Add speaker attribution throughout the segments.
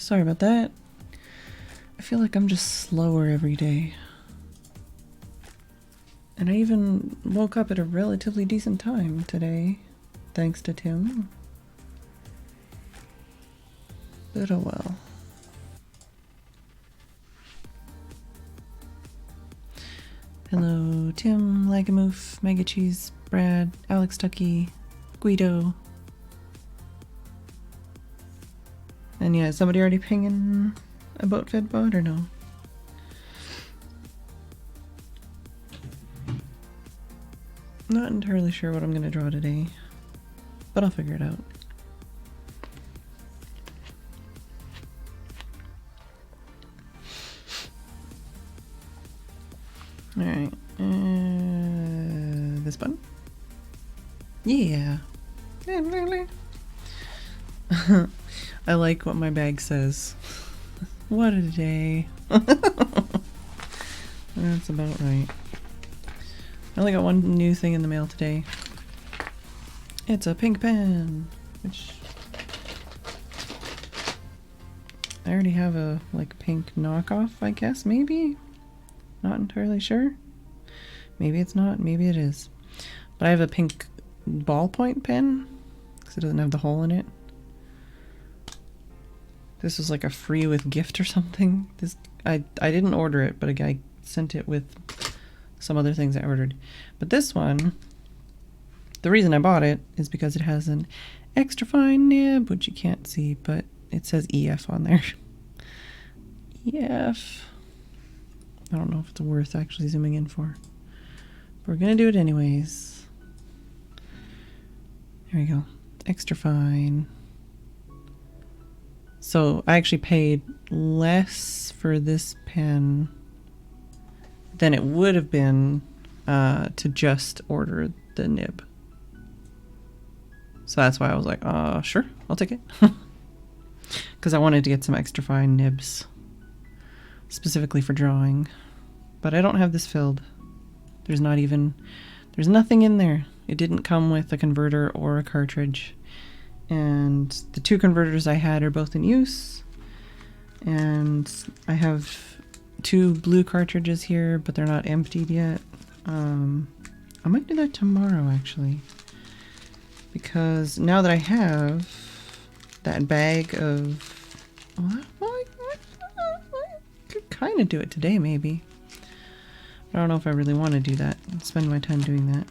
Speaker 1: Sorry about that. I feel like I'm just slower every day. And I even woke up at a relatively decent time today, thanks to Tim. But oh well. Hello, Tim, Lagamoof, Mega Cheese, Brad, Alex Tucky, Guido. And yeah, is somebody already pinging about Fedbot or no? Not entirely sure what I'm going to draw today, but I'll figure it out. Alright, this button? Yeah. I like what my bag says. What a day. That's about right. I only got one new thing in the mail today. It's a pink pen, which I already have a like pink knockoff, I guess, maybe? Not entirely sure. Maybe it's not, maybe it is. But I have a pink ballpoint pen because it doesn't have the hole in it. This was like a free with gift or something. This I didn't order it, but a guy sent it with some other things I ordered. But this one, the reason I bought it is because it has an extra fine nib, which you can't see, but it says EF on there. EF. I don't know if it's worth actually zooming in for. But we're gonna do it anyways. There we go. Extra fine. So I actually paid less for this pen than it would have been to just order the nib. So that's why I was like, sure, I'll take it. Because I wanted to get some extra fine nibs specifically for drawing. But I don't have this filled. There's nothing in there. It didn't come with a converter or a cartridge. And the two converters I had are both in use. And I have 2 blue cartridges here, but they're not emptied yet. I might do that tomorrow, actually. Because now that I have that bag of... Well, I could kind of do it today, maybe. I don't know if I really want to do that and spend my time doing that.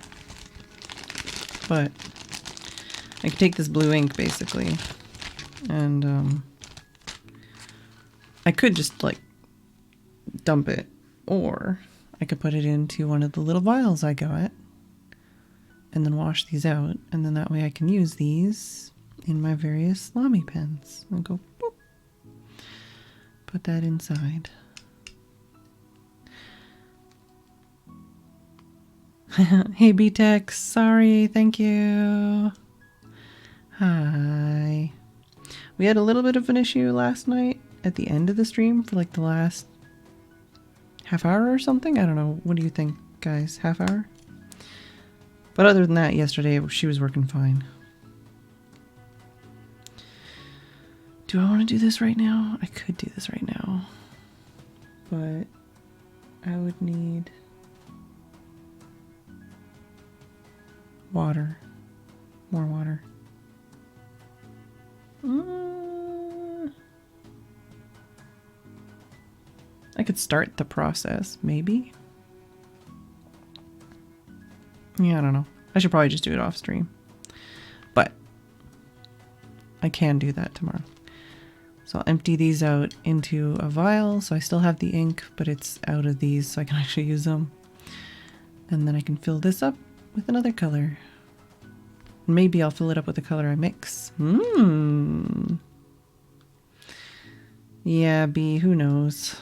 Speaker 1: But I could take this blue ink, basically, and I could just, like, dump it, or I could put it into one of the little vials I got, and then wash these out, and then that way I can use these in my various Lamy pens, and go, boop, put that inside. Hey BTEX, sorry, thank you. Hi. We had a little bit of an issue last night at the end of the stream for like the last half hour or something. I don't know. What do you think, guys? Half hour? But other than that, yesterday she was working fine. Do I want to do this right now? I could do this right now. But I would need water. More water. I could start the process, maybe. Yeah, I don't know. I should probably just do it off stream. But I can do that tomorrow. So I'll empty these out into a vial. So I still have the ink, but it's out of these so I can actually use them. And then I can fill this up with another color. Maybe I'll fill it up with the color I mix. Yeah, B, who knows?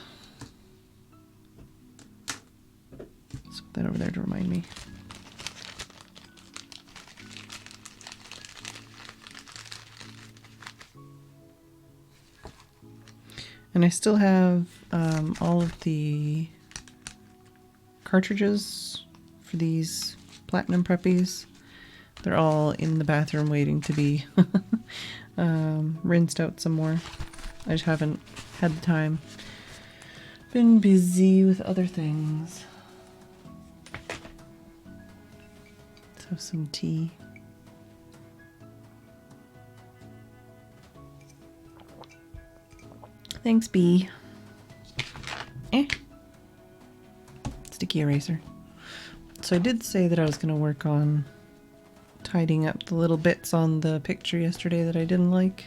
Speaker 1: Let's put that over there to remind me. And I still have all of the cartridges for these platinum preppies. They're all in the bathroom waiting to be rinsed out some more. I just haven't had the time. Been busy with other things. Let's have some tea. Thanks, B. Sticky eraser. So I did say that I was going to work on tidying up the little bits on the picture yesterday that I didn't like.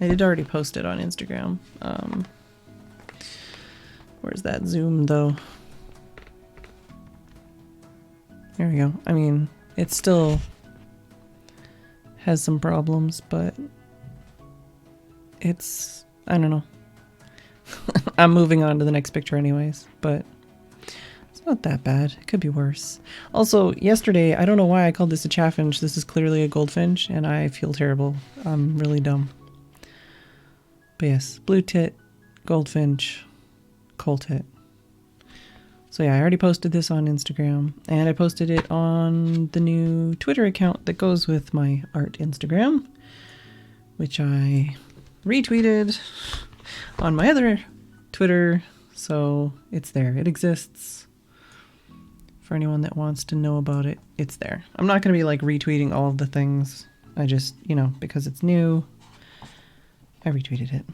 Speaker 1: I did already post it on Instagram. Where's that zoom though? There we go. I mean, it still has some problems, but it's, I don't know. I'm moving on to the next picture anyways, but it's not that bad. It could be worse. Also, yesterday, I don't know why I called this a chaffinch. This is clearly a goldfinch, and I feel terrible. I'm really dumb. But yes, blue tit, goldfinch, coal tit. So yeah, I already posted this on Instagram, and I posted it on the new Twitter account that goes with my art Instagram, which I retweeted on my other Twitter, so it's there. It exists. For anyone that wants to know about it, it's there. I'm not going to be like retweeting all of the things. I just, you know, because it's new, I retweeted it.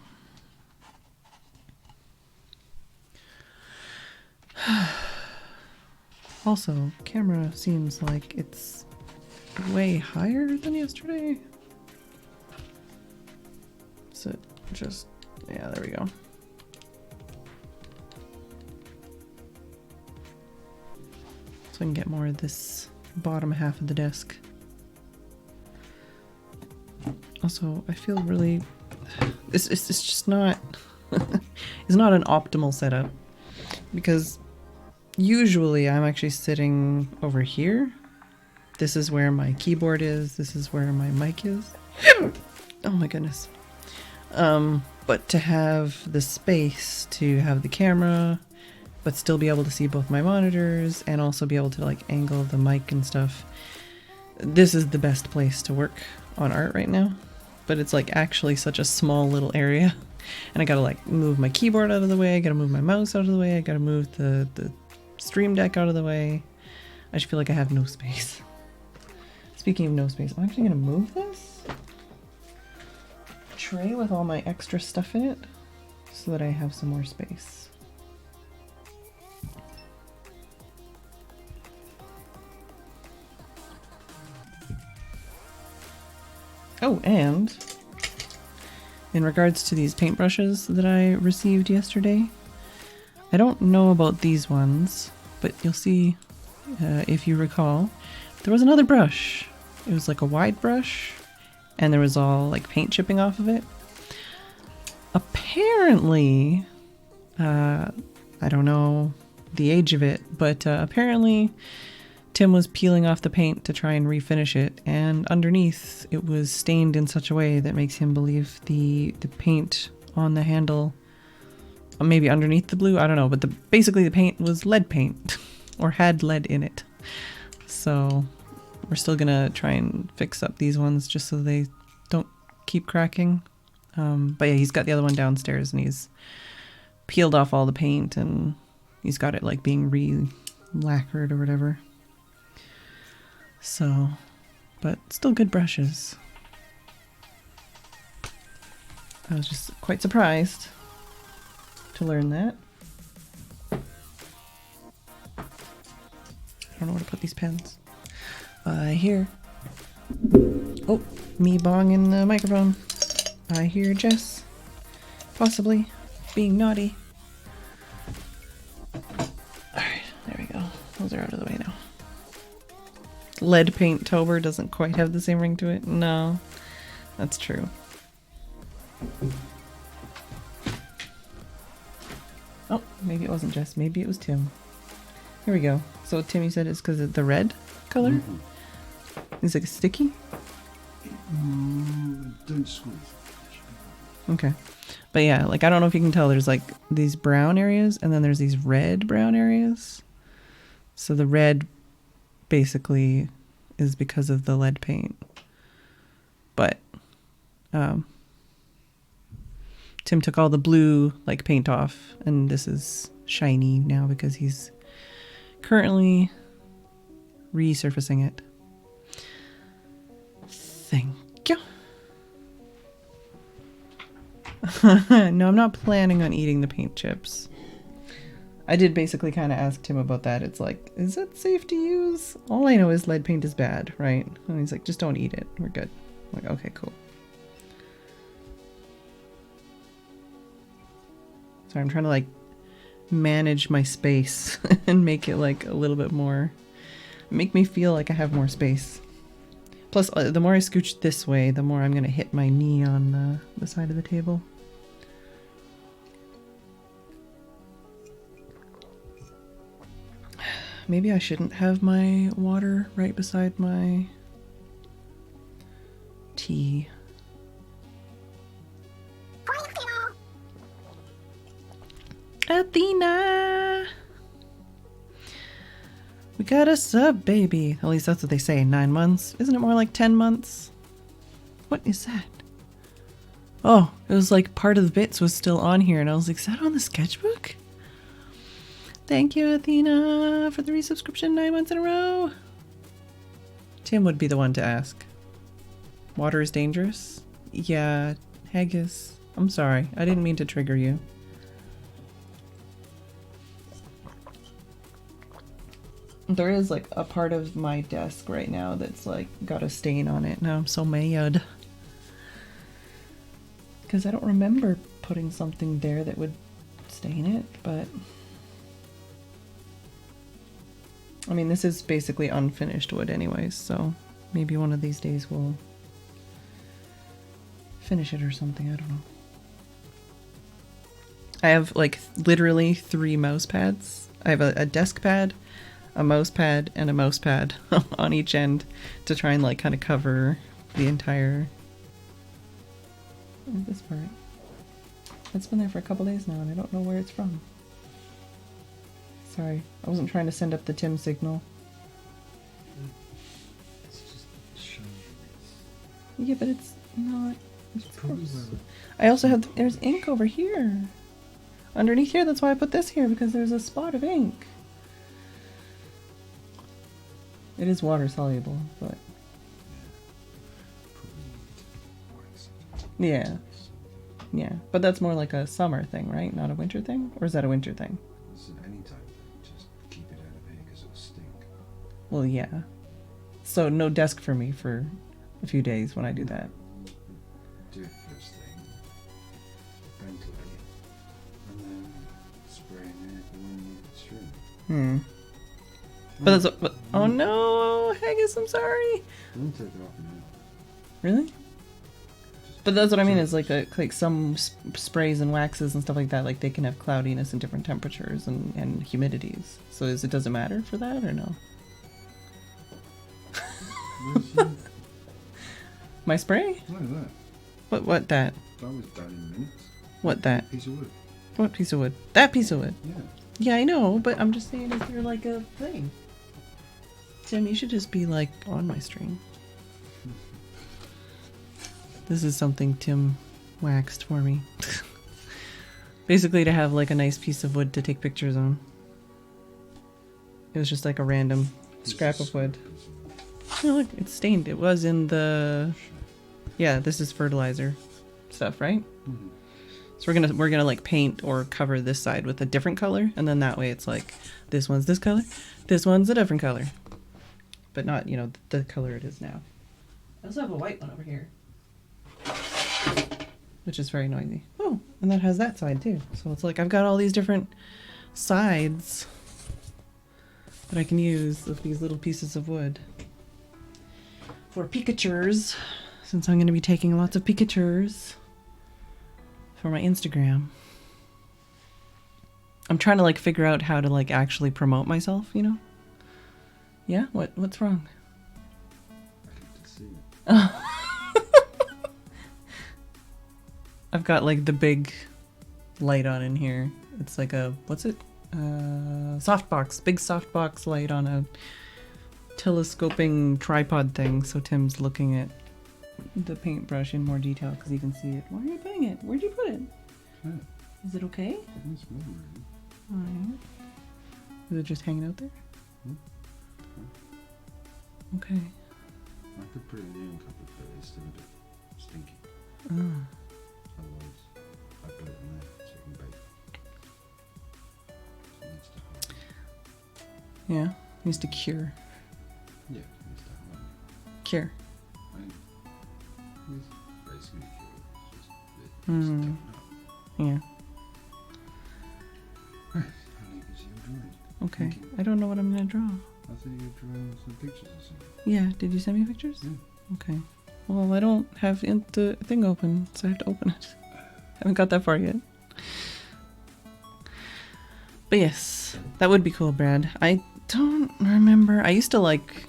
Speaker 1: Also, camera seems like it's way higher than yesterday. So just, yeah, there we go. So I can get more of this bottom half of the desk. Also, I feel really, it's just not, it's not an optimal setup, because usually I'm actually sitting over here. This is where my keyboard is. This is where my mic is. Oh my goodness. But to have the space to have the camera, but still be able to see both my monitors and also be able to like angle the mic and stuff. This is the best place to work on art right now. But it's like actually such a small little area. And I gotta like move my keyboard out of the way. I gotta move my mouse out of the way. I gotta move the Stream Deck out of the way. I just feel like I have no space. Speaking of no space, I'm actually gonna move this tray with all my extra stuff in it so that I have some more space. Oh, and in regards to these paintbrushes that I received yesterday, I don't know about these ones, but you'll see, if you recall, there was another brush. It was like a wide brush, and there was all like paint chipping off of it. Apparently, I don't know the age of it, but apparently Tim was peeling off the paint to try and refinish it, and underneath it was stained in such a way that makes him believe the paint on the handle, maybe underneath the blue, I don't know, but basically the paint was lead paint or had lead in it. So we're still gonna try and fix up these ones just so they don't keep cracking. But yeah, he's got the other one downstairs and he's peeled off all the paint and he's got it like being re-lacquered or whatever. So, but still good brushes. I was just quite surprised to learn that. I don't know where to put these pens. Here. Oh, me bonging the microphone. I hear Jess, possibly, being naughty. Alright, there we go. Those are out of the way now. Lead paint Tober doesn't quite have the same ring to it. No, that's true. Oh, maybe it wasn't Jess. Maybe it was Tim. Here we go. So Timmy said it's because of the red color? Mm-hmm. Is it sticky?
Speaker 2: Don't squeeze.
Speaker 1: Okay. But yeah, like I don't know if you can tell, there's like these brown areas and then there's these red brown areas. So the red basically is because of the lead paint. But Tim took all the blue like paint off, and this is shiny now because he's currently resurfacing it. Thank you. No, I'm not planning on eating the paint chips. I did basically kind of ask Tim about that. It's like, is it safe to use? All I know is lead paint is bad, right? And he's like, just don't eat it. We're good. I'm like, okay, cool. So I'm trying to like manage my space and make it like a little bit more, make me feel like I have more space. Plus, the more I scooch this way, the more I'm going to hit my knee on the side of the table. Maybe I shouldn't have my water right beside my tea. Athena! We got a sub baby. At least that's what they say, 9 months. Isn't it more like 10 months? What is that? Oh, it was like part of the bits was still on here, and I was like, is that on the sketchbook? Thank you, Athena, for the resubscription 9 months in a row. Tim would be the one to ask. Water is dangerous? Yeah, Haggis. I'm sorry. I didn't mean to trigger you. There is like a part of my desk right now that's like got a stain on it. Now I'm so mad. Because I don't remember putting something there that would stain it, but... I mean, this is basically unfinished wood anyways, so maybe one of these days we'll finish it or something, I don't know. I have like literally 3 mouse pads. I have a desk pad, a mouse pad, and a mouse pad on each end to try and like kind of cover the entire... this part. It's been there for a couple days now and I don't know where it's from. Sorry, I wasn't trying to send up the Tim signal.
Speaker 2: It's just shiny.
Speaker 1: Yeah, but it's not. It's gross. I also have, there's ink over here. Underneath here, that's why I put this here, because there's a spot of ink. It is water soluble, but... yeah. Yeah, but that's more like a summer thing, right? Not a winter thing? Or is that a winter thing?
Speaker 2: It's an anytime thing. Just keep it out of here because it'll stink.
Speaker 1: Well, yeah. So no desk for me for a few days when I do that.
Speaker 2: Do it first thing. Ventilate it. And then spray in it when it's through.
Speaker 1: But that's what, oh no, Haggis, I'm sorry.
Speaker 2: Don't take it off now.
Speaker 1: Really? But that's what I mean, is like some sprays and waxes and stuff like that, like they can have cloudiness in different temperatures and humidities. So it doesn't matter for that or no? My spray?
Speaker 2: Look at that.
Speaker 1: What that?
Speaker 2: That was done in minutes.
Speaker 1: What that?
Speaker 2: Piece of wood.
Speaker 1: What piece of wood? That piece of wood?
Speaker 2: Yeah.
Speaker 1: Yeah, I know, but I'm just saying, is there like a thing? Tim, you should just be like on my stream. This is something Tim waxed for me. Basically to have like a nice piece of wood to take pictures on. It was just like a random scrap of wood. Oh, look, it's stained. It was in the... yeah, this is fertilizer stuff, right?
Speaker 2: Mm-hmm.
Speaker 1: So we're gonna like paint or cover this side with a different color, and then that way it's like this one's this color, this one's a different color, but not, you know, the color it is now. I also have a white one over here, which is very noisy. Oh, and that has that side too. So it's like I've got all these different sides that I can use of these little pieces of wood for pictures, since I'm going to be taking lots of pictures for my Instagram. I'm trying to like figure out how to like actually promote myself, you know? Yeah? What's wrong?
Speaker 2: I can see it.
Speaker 1: I've got like the big light on in here. It's like a, what's it? Softbox. Big softbox light on a telescoping tripod thing. So Tim's looking at the paintbrush in more detail because he can see it. Why are you putting it? Where'd you put it?
Speaker 2: Yeah,
Speaker 1: Is it okay?
Speaker 2: it's moving.
Speaker 1: Alright. Is it just hanging out there?
Speaker 2: Hmm?
Speaker 1: Okay.
Speaker 2: I could put it in a couple of days, it's still a bit stinky.
Speaker 1: Oh.
Speaker 2: Otherwise, I put it in there so you can bake. So it needs to harden.
Speaker 1: Yeah. Needs to cure.
Speaker 2: Yeah, it needs to harden.
Speaker 1: Cure.
Speaker 2: And it's basically cured. It's just a bit
Speaker 1: Mm.
Speaker 2: toughened up.
Speaker 1: Yeah.
Speaker 2: Right, I'll leave you to your drawing.
Speaker 1: Okay.
Speaker 2: Thank you.
Speaker 1: I don't know what I'm gonna draw.
Speaker 2: I thought you were drawing some pictures or something.
Speaker 1: Yeah. Did you send me pictures?
Speaker 2: Yeah.
Speaker 1: Okay. Well, I don't have the thing open, so I have to open it. Haven't got that far yet. But yes, that would be cool, Brad. I don't remember. I used to like.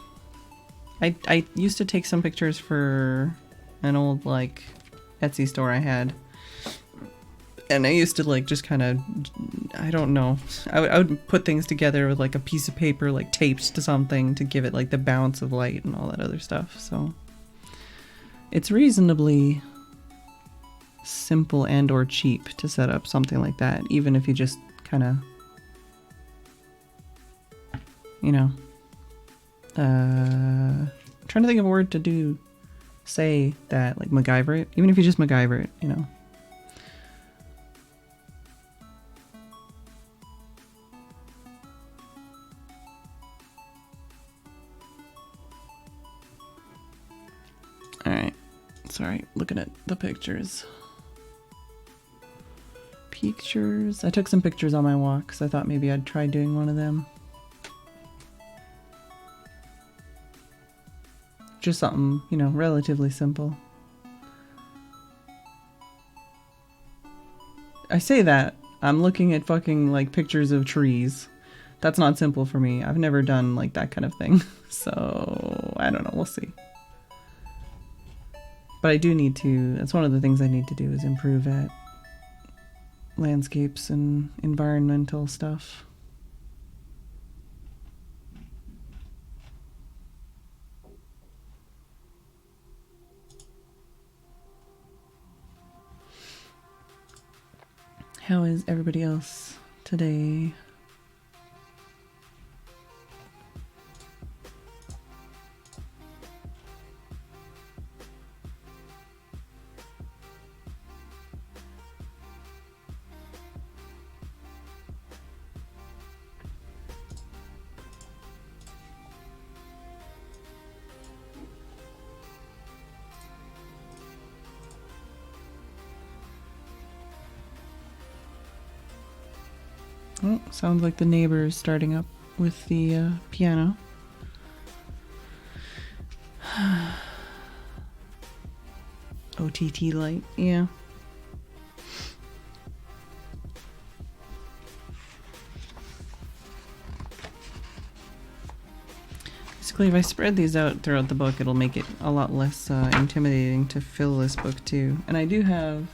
Speaker 1: I used to take some pictures for an old like Etsy store I had. And I used to like just kind of, I don't know. I would put things together with like a piece of paper like taped to something to give it like the bounce of light and all that other stuff. So it's reasonably simple and or cheap to set up something like that, even if you just kind of, you know, trying to think of a word to say that, like MacGyver it, even if you just MacGyver it, you know. Alright, sorry, looking at the pictures. Pictures. I took some pictures on my walk because I thought maybe I'd try doing one of them. Just something, you know, relatively simple. I say that, I'm looking at fucking like pictures of trees. That's not simple for me. I've never done like that kind of thing. So, I don't know, we'll see. But I do need to, that's one of the things I need to do is improve at landscapes and environmental stuff. How is everybody else today? Oh, sounds like the neighbor is starting up with the piano. OTT light, yeah. Basically, if I spread these out throughout the book, it'll make it a lot less intimidating to fill this book too. And I do have...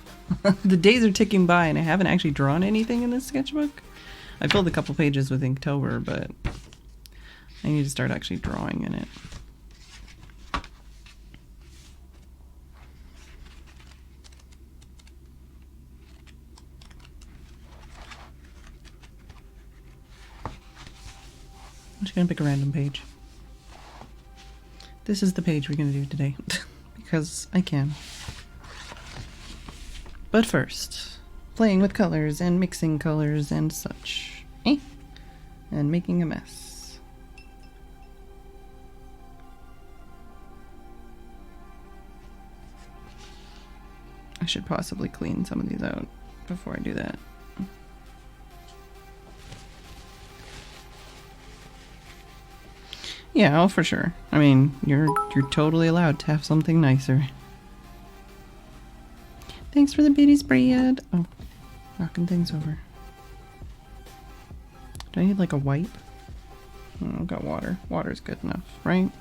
Speaker 1: the days are ticking by and I haven't actually drawn anything in this sketchbook. I filled a couple pages with Inktober, but I need to start actually drawing in it. I'm just gonna pick a random page. This is the page we're gonna do today, because I can. But first, playing with colors and mixing colors and such. And making a mess. I should possibly clean some of these out before I do that. Yeah, oh, for sure. I mean, you're totally allowed to have something nicer. Thanks for the biddies, Brad. Oh, knocking things over. Do I need like a wipe? Oh, I've got water. Water's good enough, right?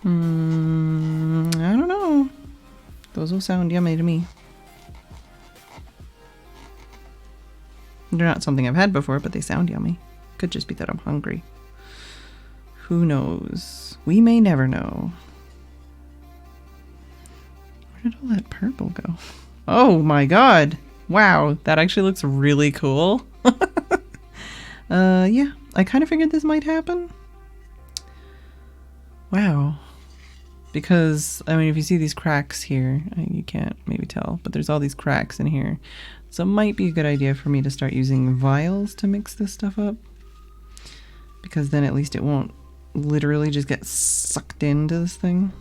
Speaker 1: I don't know. Those will sound yummy to me. They're not something I've had before, but they sound yummy. Could just be that I'm hungry. Who knows? We may never know. Where did all that purple go? Oh my god! Wow, that actually looks really cool. Yeah, I kind of figured this might happen. Wow. Because, I mean, if you see these cracks here, you can't maybe tell, but there's all these cracks in here. So it might be a good idea for me to start using vials to mix this stuff up. Because then at least it won't literally just get sucked into this thing.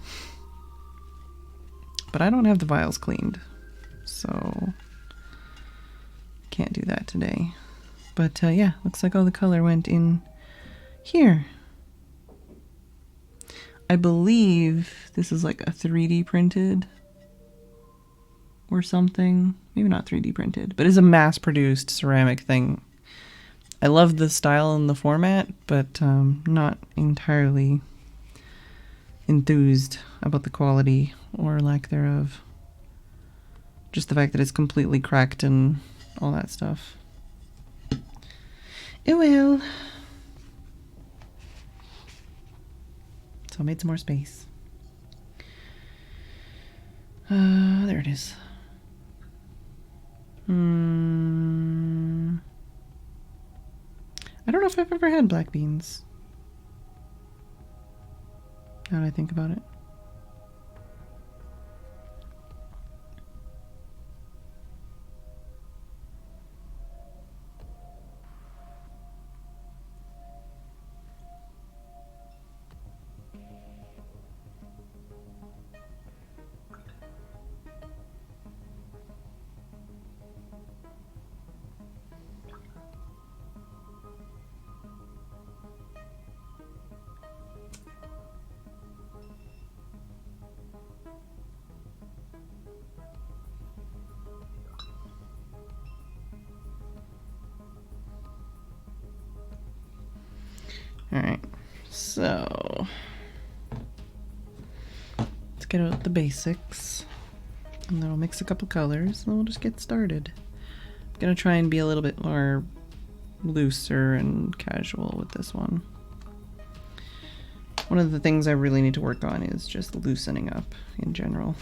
Speaker 1: But I don't have the vials cleaned, so can't do that today. But yeah, looks like all the color went in here. I believe this is like a 3D printed or something. Maybe not 3D printed, but it's a mass-produced ceramic thing. I love the style and the format, but not entirely enthused about the quality or lack thereof. Just the fact that it's completely cracked and all that stuff. Oh well. So I made some more space. There it is. I don't know if I've ever had black beans. Now that I think about it. Alright, so let's get out the basics and then we'll mix a couple colors and then we'll just get started. I'm gonna try and be a little bit more looser and casual with this one. One of the things I really need to work on is just loosening up in general,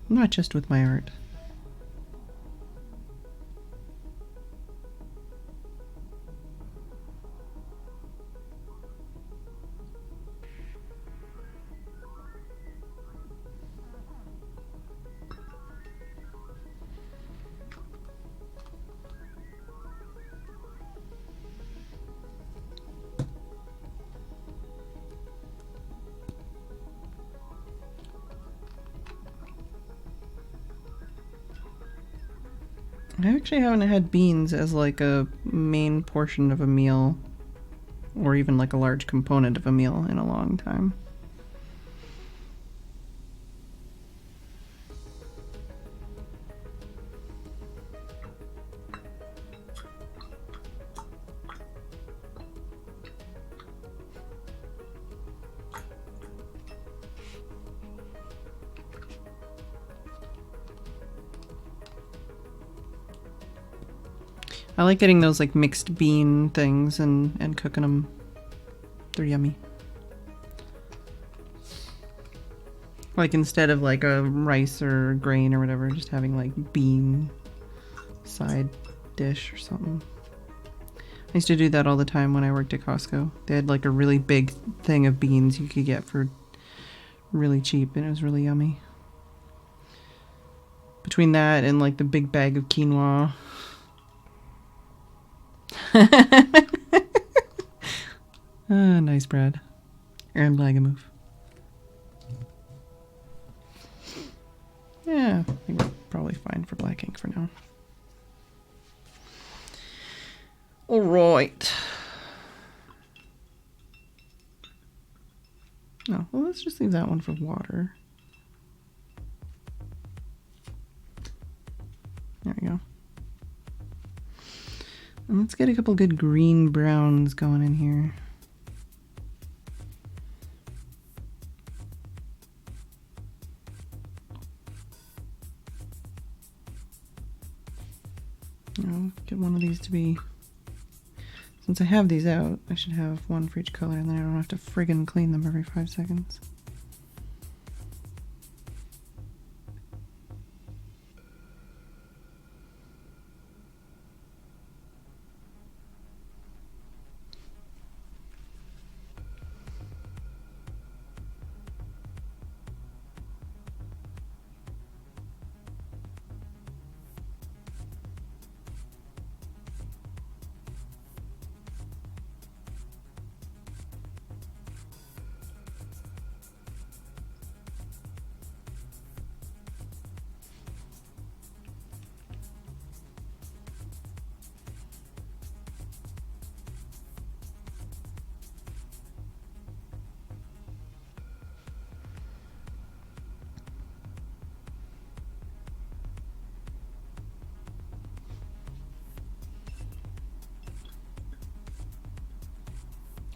Speaker 1: not just with my art. I actually haven't had beans as like a main portion of a meal or even like a large component of a meal in a long time. I like getting those like mixed bean things and cooking them. They're yummy. Like instead of like a rice or grain or whatever, just having like bean side dish or something. I used to do that all the time when I worked at Costco. They had like a really big thing of beans you could get for really cheap and it was really yummy. Between that and like the big bag of quinoa. Nice, Brad. Aaron Blagamove. Yeah, I think we're probably fine for black ink for now. Alright. Oh, well, let's just leave that one for water. There we go. And let's get a couple good green browns going in here. I'll get one of these to be... Since I have these out, I should have one for each color, and then I don't have to friggin' clean them every 5 seconds.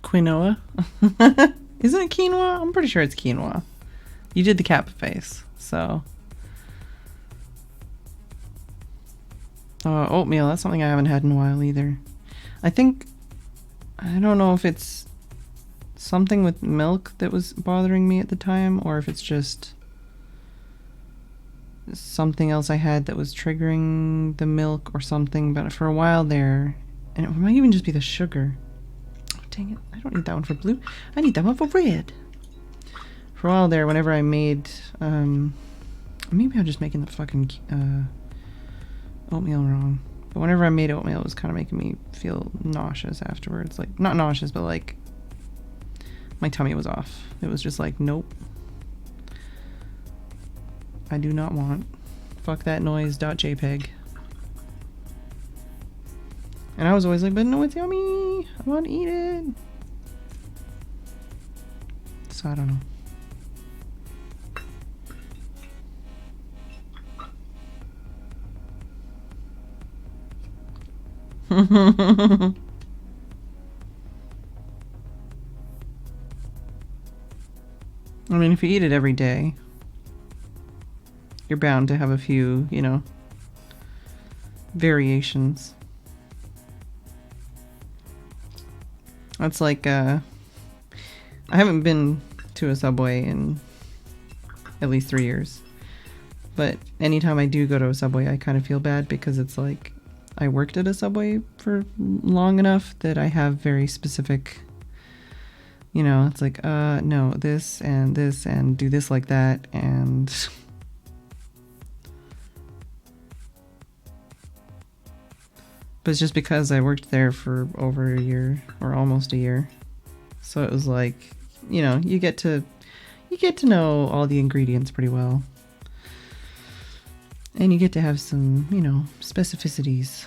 Speaker 1: Quinoa? Isn't it quinoa? I'm pretty sure it's quinoa. You did the cat face, so... Oatmeal, that's something I haven't had in a while either. I think... I don't know if it's something with milk that was bothering me at the time, or if it's just something else I had that was triggering the milk or something, but for a while there... And it might even just be the sugar. Dang it, I don't need that one for blue. I need that one for red. For a while there, whenever I made, maybe I'm just making the fucking oatmeal wrong. But whenever I made oatmeal, it was kind of making me feel nauseous afterwards. Like, not nauseous, but like, my tummy was off. It was just like, nope. I do not want. Fuck that noise.jpg. And I was always like, but no, it's yummy. I want to eat it. So I don't know. I mean, if you eat it every day, you're bound to have a few, you know, variations. That's like, I haven't been to a Subway in at least 3 years. But anytime I do go to a Subway, I kind of feel bad because it's like, I worked at a Subway for long enough that I have very specific, you know, it's like, no, this and do this like that, and... But it's just because I worked there for over a year, or almost a year. So it was like, you know, you get to know all the ingredients pretty well. And you get to have some, you know, specificities.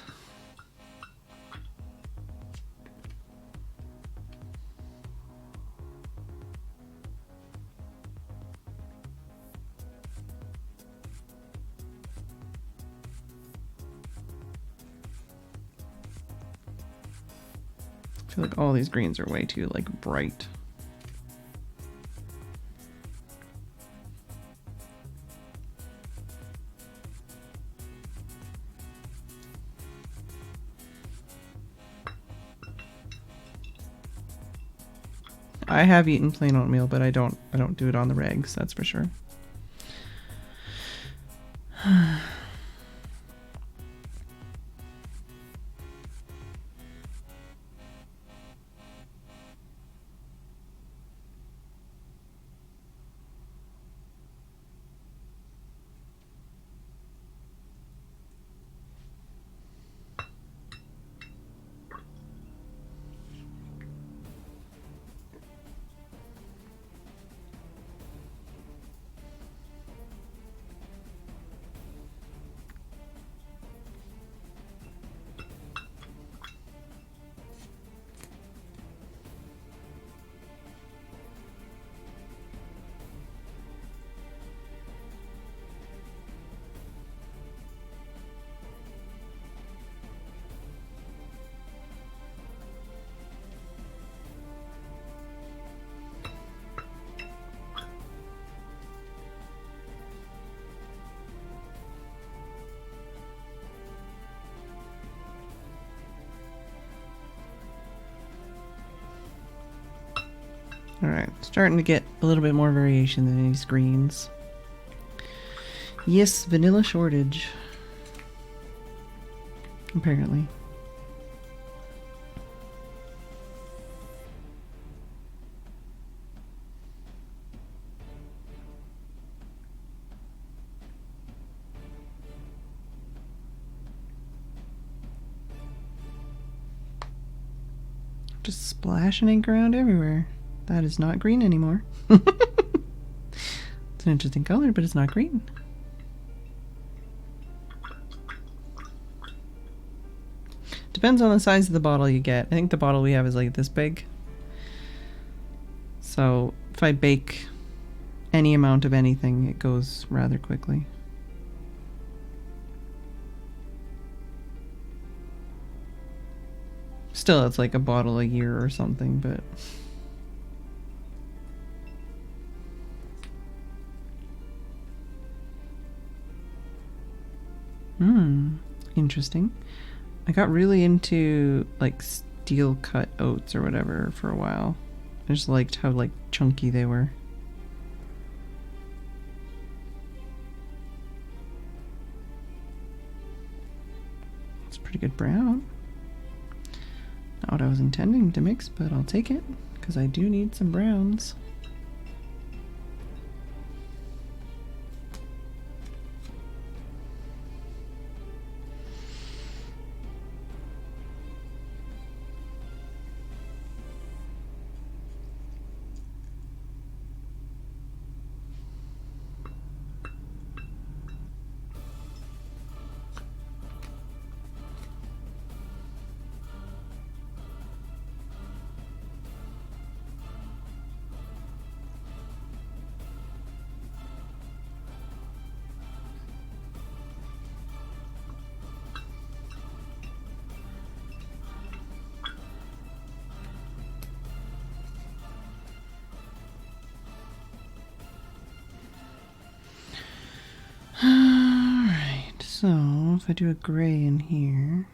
Speaker 1: I feel like all these greens are way too, like, bright. I have eaten plain oatmeal, but I don't do it on the regs, that's for sure. Alright, starting to get a little bit more variation than these greens. Yes, vanilla shortage. Apparently. Just splashing ink around everywhere. That is not green anymore. It's an interesting color, but it's not green. Depends on the size of the bottle you get. I think the bottle we have is like this big. So if I bake any amount of anything, it goes rather quickly. Still, it's like a bottle a year or something, but... Interesting. I got really into like steel cut oats or whatever for a while. I just liked how like chunky they were. It's pretty good brown. Not what I was intending to mix, but I'll take it because I do need some browns. Alright, so if I do a gray in here.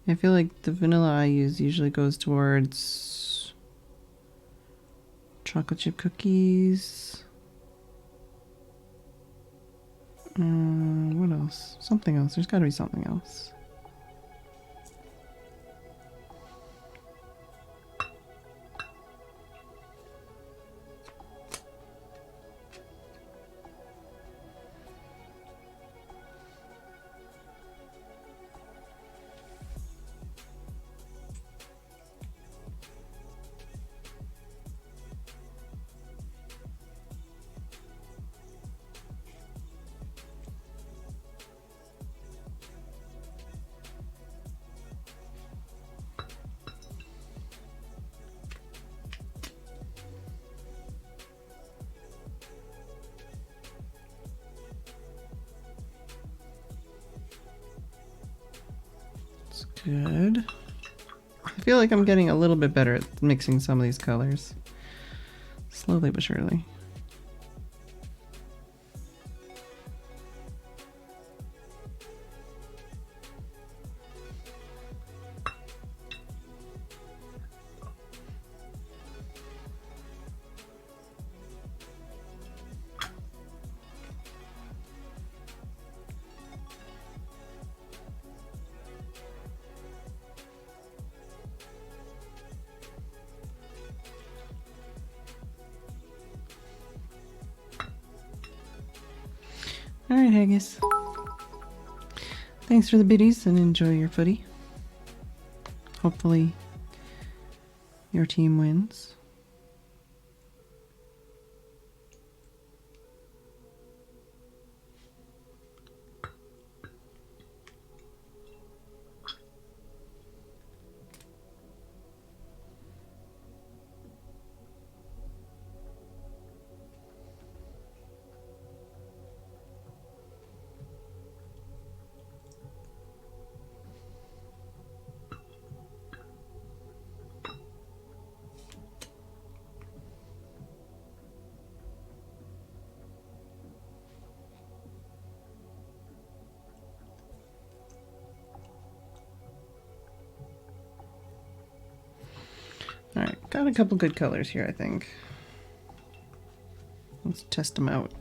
Speaker 1: I feel like the vanilla I use usually goes towards chocolate chip cookies. What else? Something else. There's got to be something else. Good. I feel like I'm getting a little bit better at mixing some of these colors. Slowly but surely. Alright, Haggis. Thanks for the biddies and enjoy your footy. Hopefully your team wins. Got a couple good colors here, I think. Let's test them out.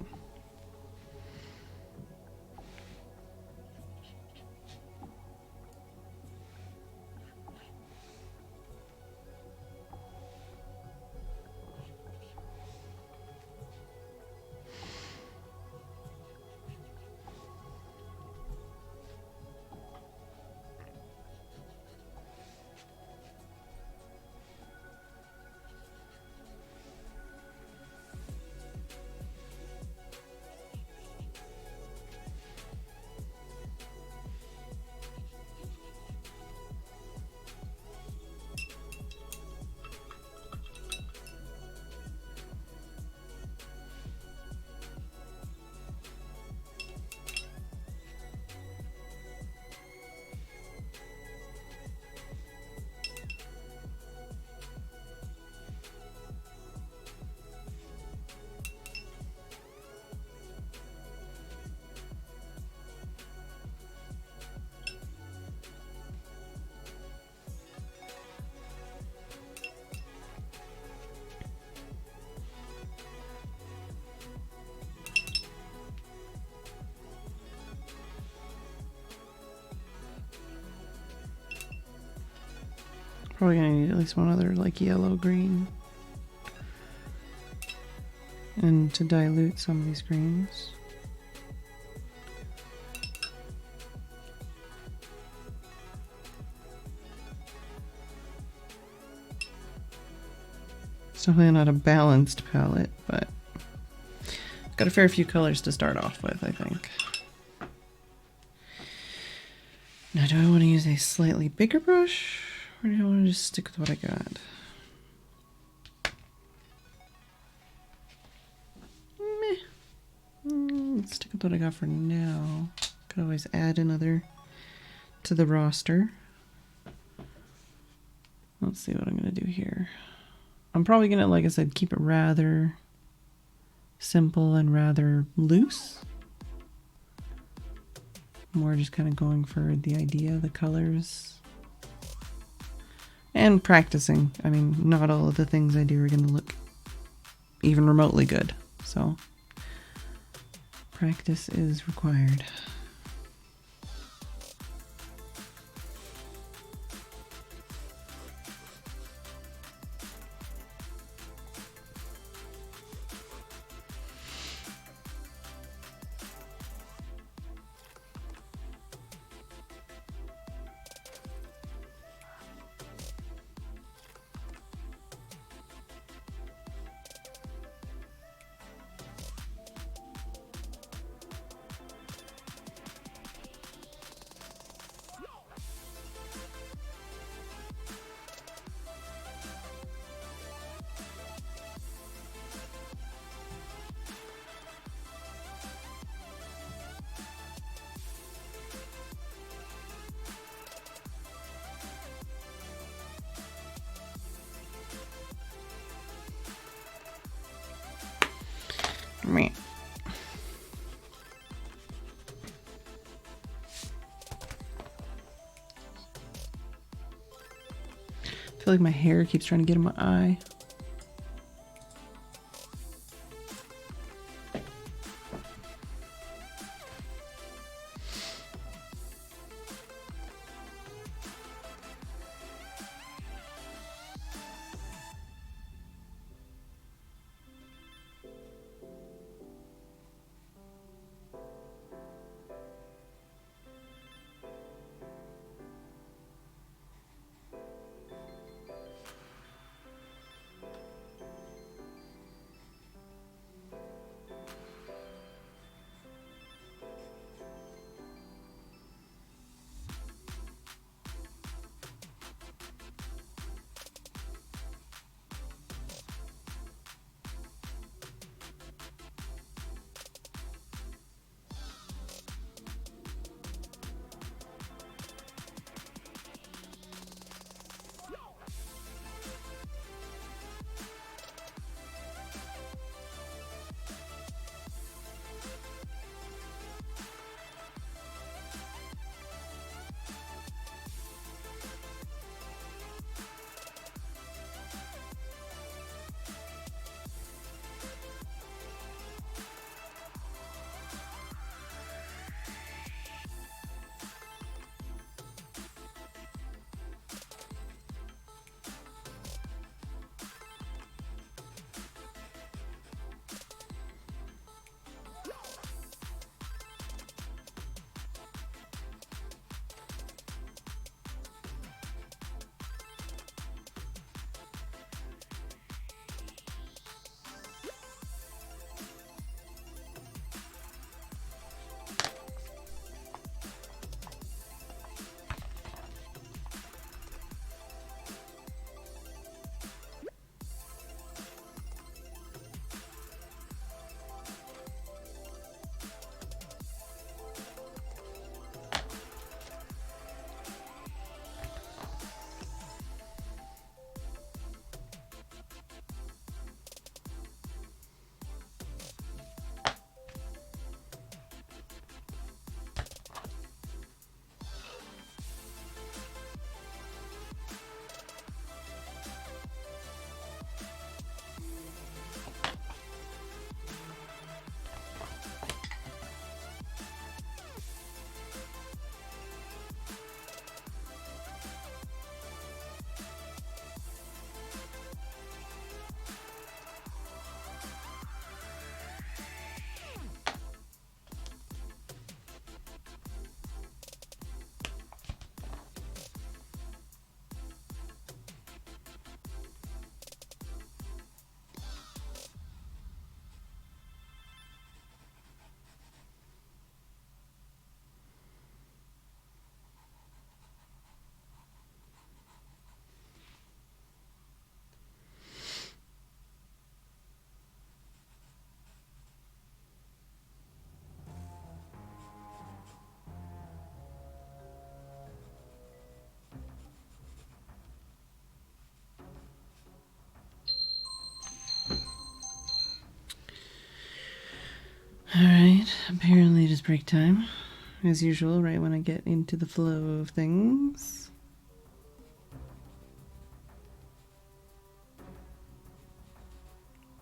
Speaker 1: Probably gonna need at least one other like yellow green. And to dilute some of these greens. It's definitely not a balanced palette, but got a fair few colors to start off with, I think. Now, do I want to use a slightly bigger brush, or do I want to just stick with what I got? Let's stick with what I got for now. Could always add another to the roster. Let's see what I'm going to do here. I'm probably going to, like I said, keep it rather simple and rather loose. More just kind of going for the idea, the colors. And practicing. I mean, not all of the things I do are going to look even remotely good. So practice is required. Meh. I feel like my hair keeps trying to get in my eye. Alright, apparently it is break time. As usual, right when I get into the flow of things.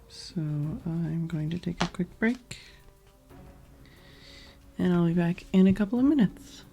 Speaker 1: So I'm going to take a quick break. And I'll be back in a couple of minutes.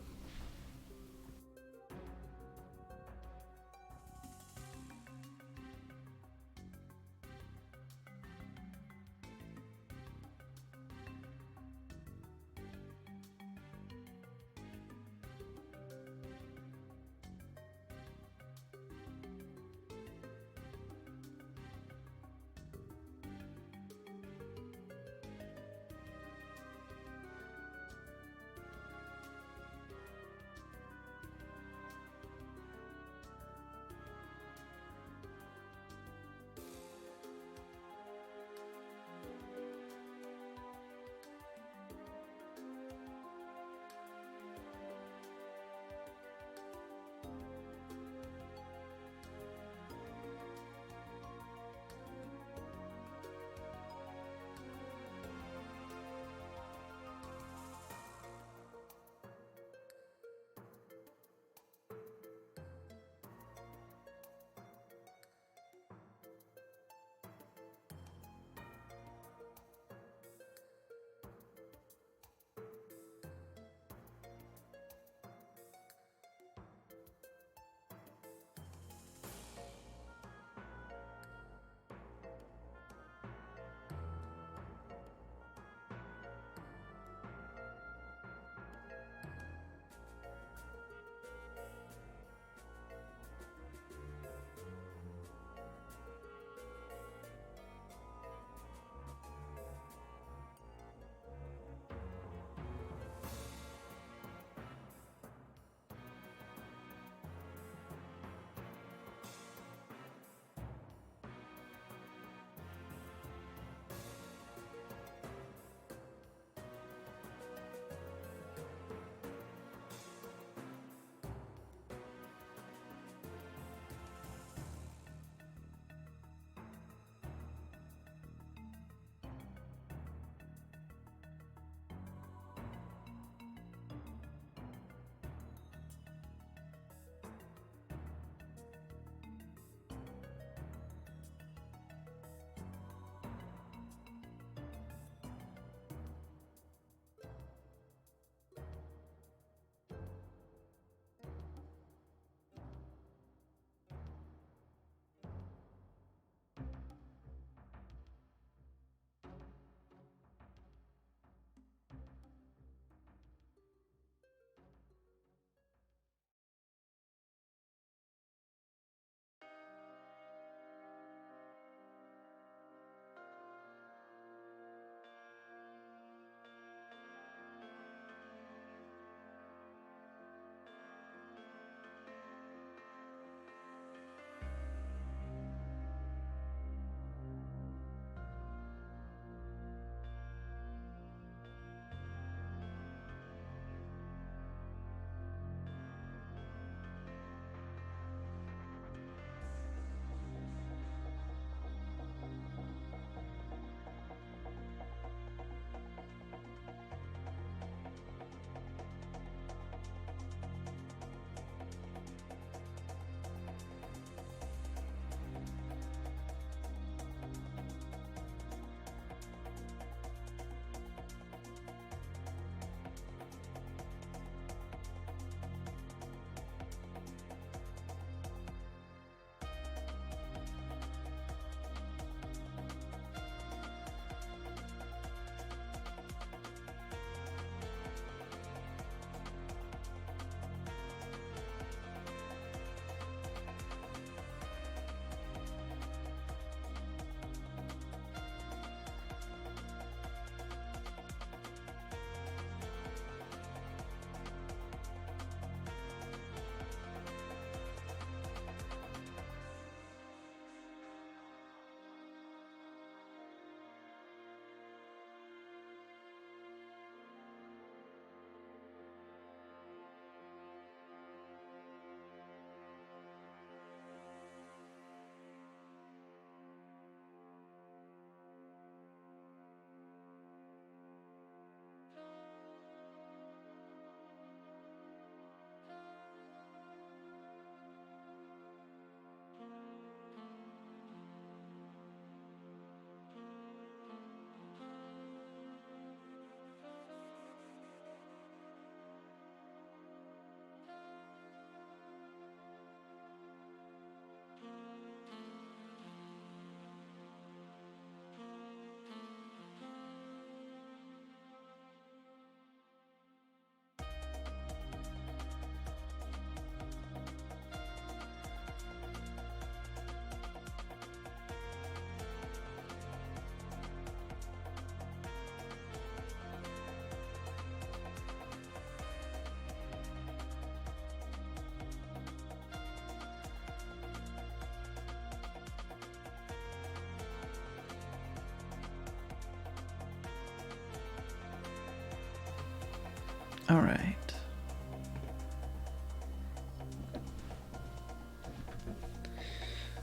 Speaker 1: All right.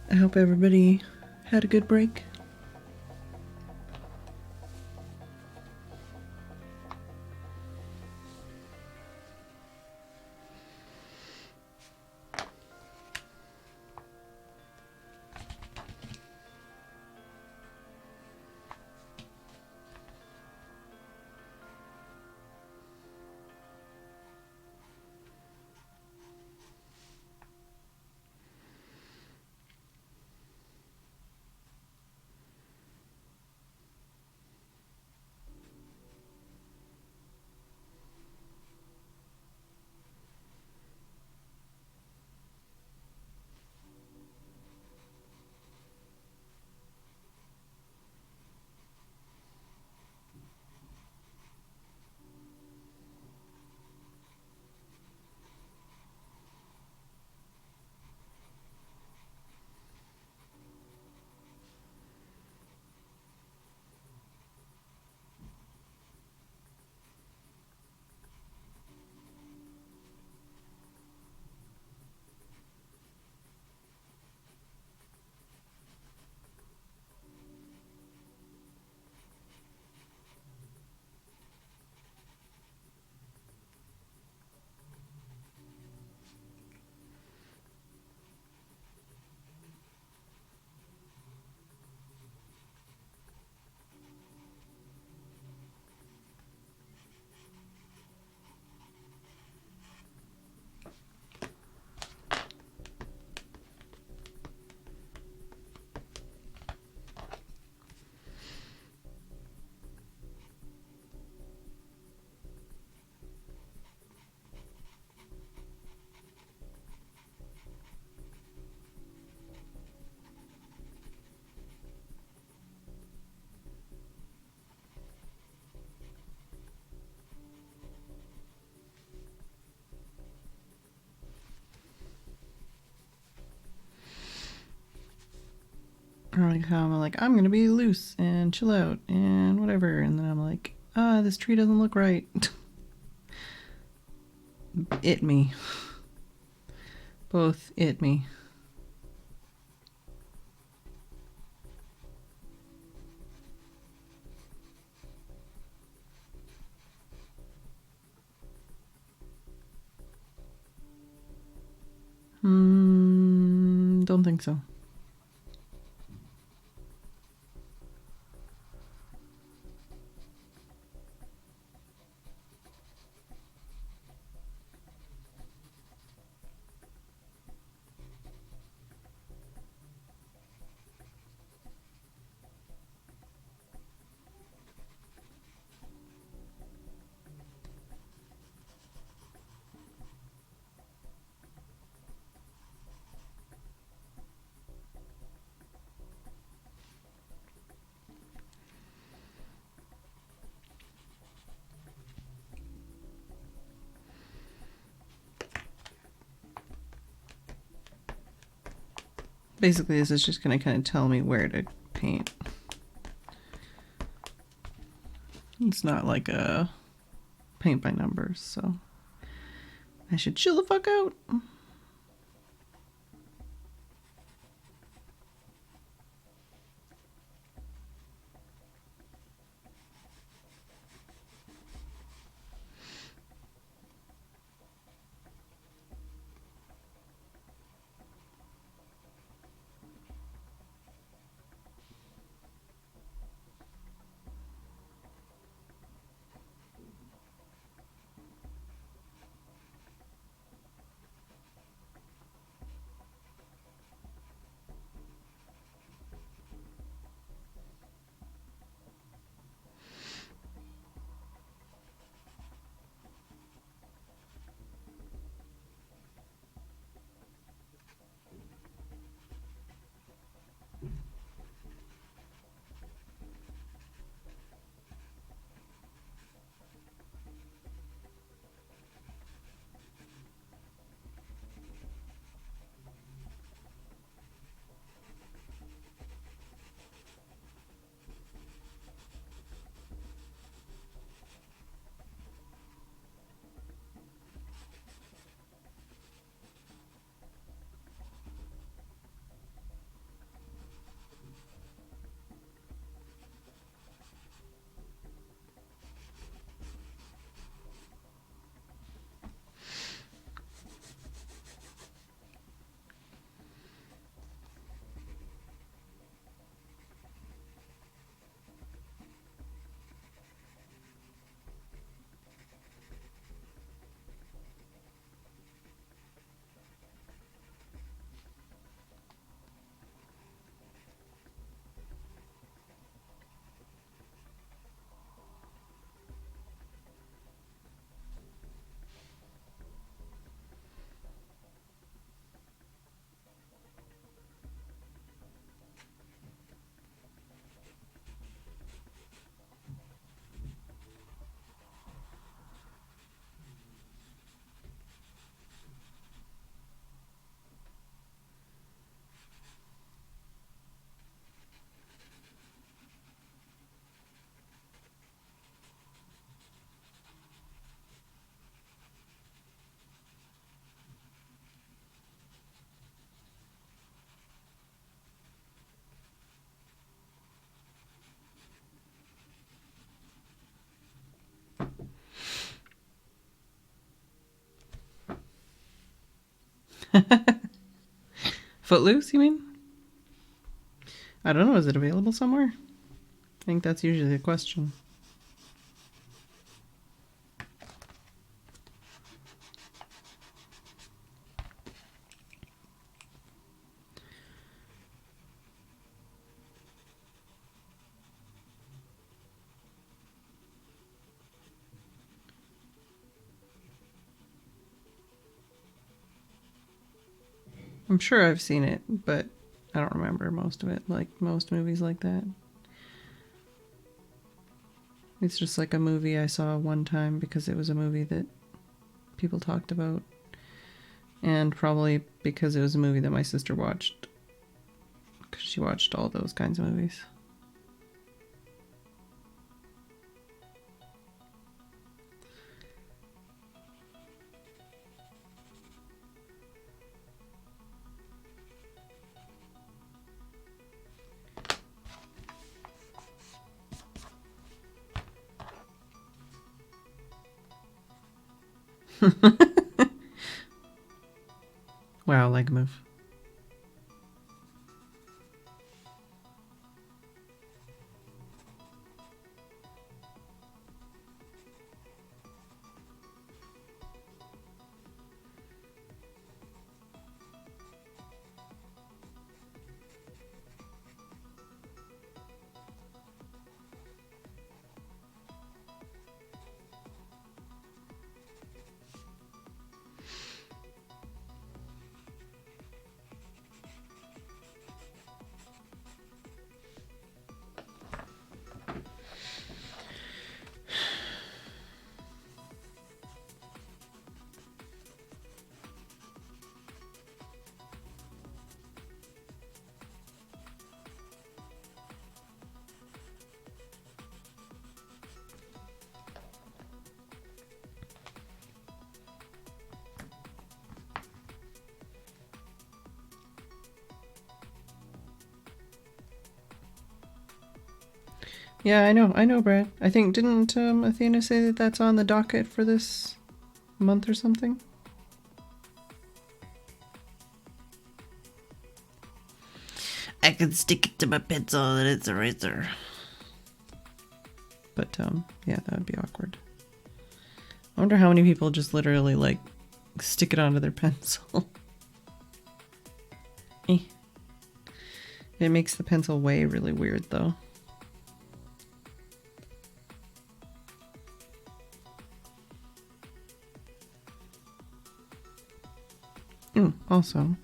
Speaker 1: I hope everybody had a good break. Or like how I'm like, I'm gonna be loose and chill out and whatever, and then I'm like, this tree doesn't look right. It me. Both it me. Don't think so. Basically, this is just going to kind of tell me where to paint. It's not like a paint by numbers, so I should chill the fuck out. Footloose, you mean? I don't know. Is it available somewhere? I think that's usually the question. I'm sure I've seen it, but I don't remember most of it, like most movies like that. It's just like a movie I saw one time because it was a movie that people talked about. And probably because it was a movie that my sister watched. Because she watched all those kinds of movies. Wow, leg move. Yeah, I know, Brad. I think, didn't Athena say that that's on the docket for this month or something? I can stick it to my pencil and it's a razor. But, yeah, that would be awkward. I wonder how many people just literally, like, stick it onto their pencil. Eh. It makes the pencil weigh really weird, though. Also.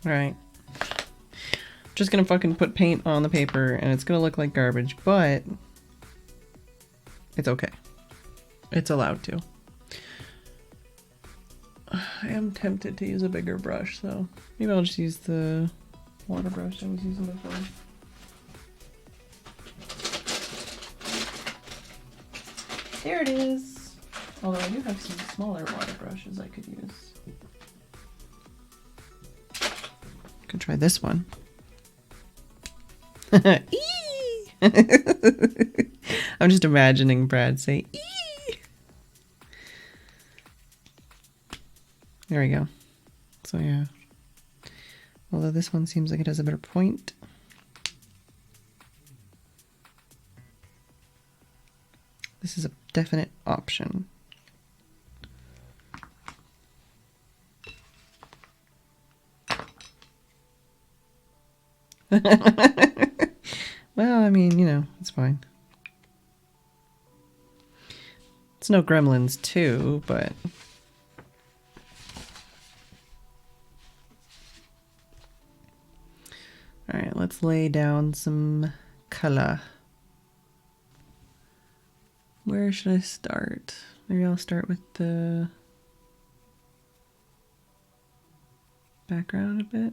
Speaker 1: Alright. Just gonna fucking put paint on the paper and it's gonna look like garbage, but it's okay. It's allowed to. I am tempted to use a bigger brush, so maybe I'll just use the water brush I was using before. There it is! Although I do have some smaller water brushes I could use. Could try this one. I'm just imagining Brad say ee. There we go. So yeah. Although this one seems like it has a better point. This is a definite option. Well, I mean, you know, it's fine. It's no Gremlins 2, but... Alright, let's lay down some color. Where should I start? Maybe I'll start with the background a bit.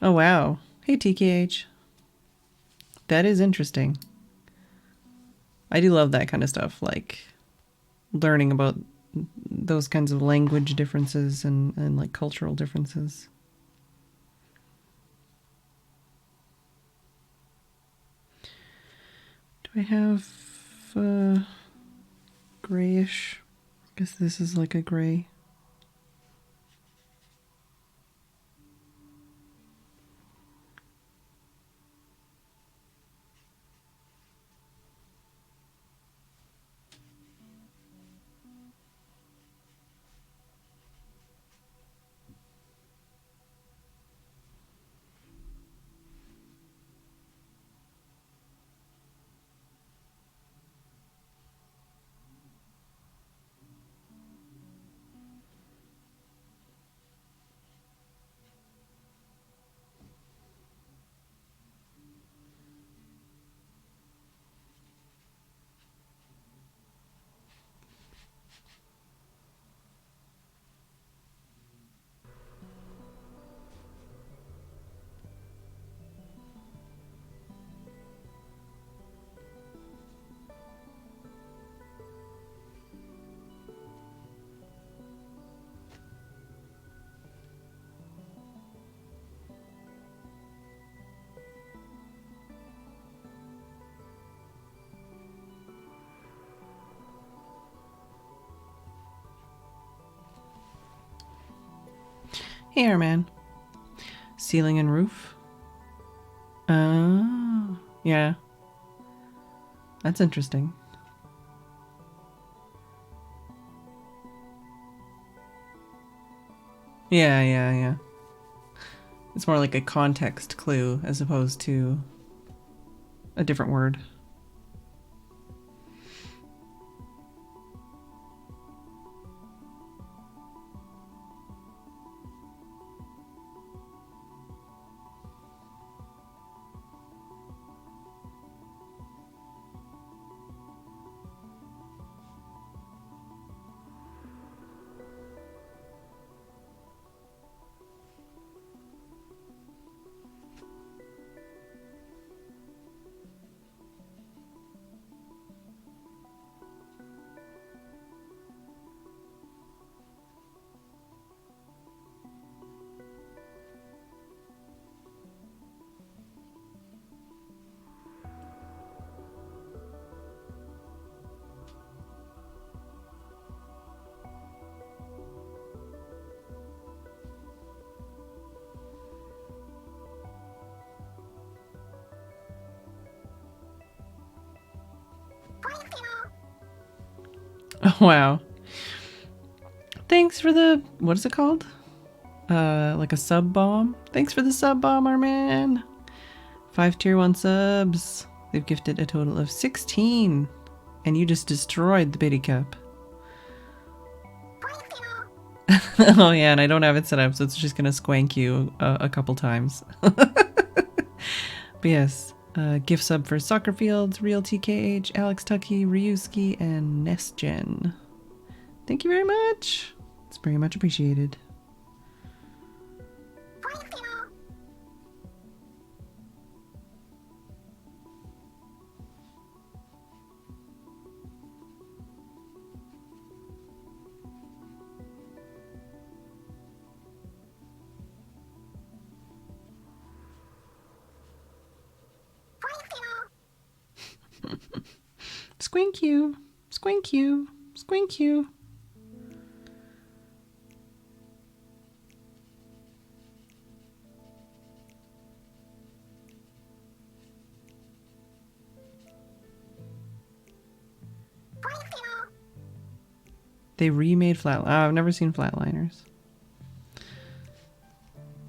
Speaker 1: Oh wow. Hey TKH. That is interesting. I do love that kind of stuff, like learning about those kinds of language differences and like cultural differences. Do I have grayish? I guess this is like a gray. Hey Airman. Ceiling and roof. Oh, yeah. That's interesting. Yeah. It's more like a context clue as opposed to a different word. Oh, wow. Thanks for the, what is it called? Like a sub bomb? Thanks for the sub bomb, our man. 5 tier 1 subs. They've gifted a total of 16. And you just destroyed the biddy cup. Oh yeah, and I don't have it set up, so it's just gonna squank you a couple times. But yes, gift sub for Soccer Fields, Real TKH, Alex Tucky, Ryuski, and Nestgen. Thank you very much. It's very much appreciated. Squink you, squink you, squink you. They remade Flatline. Oh, I've never seen Flatliners,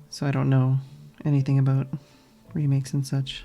Speaker 1: so I don't know anything about remakes and such.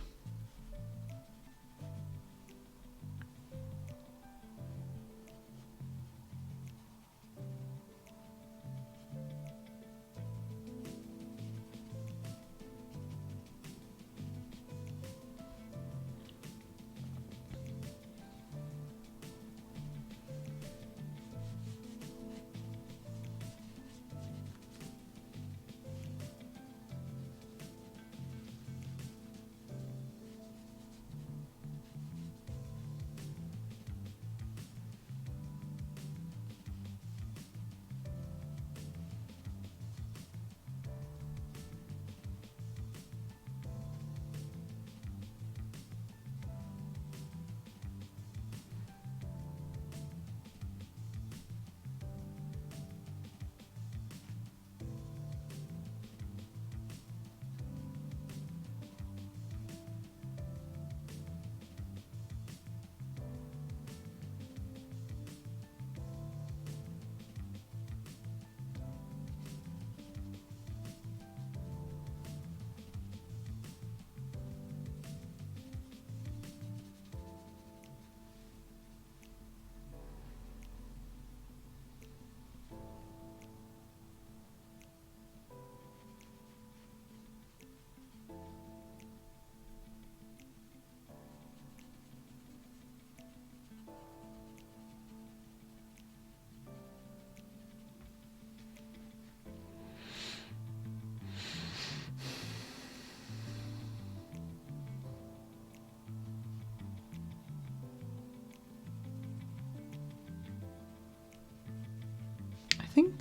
Speaker 1: think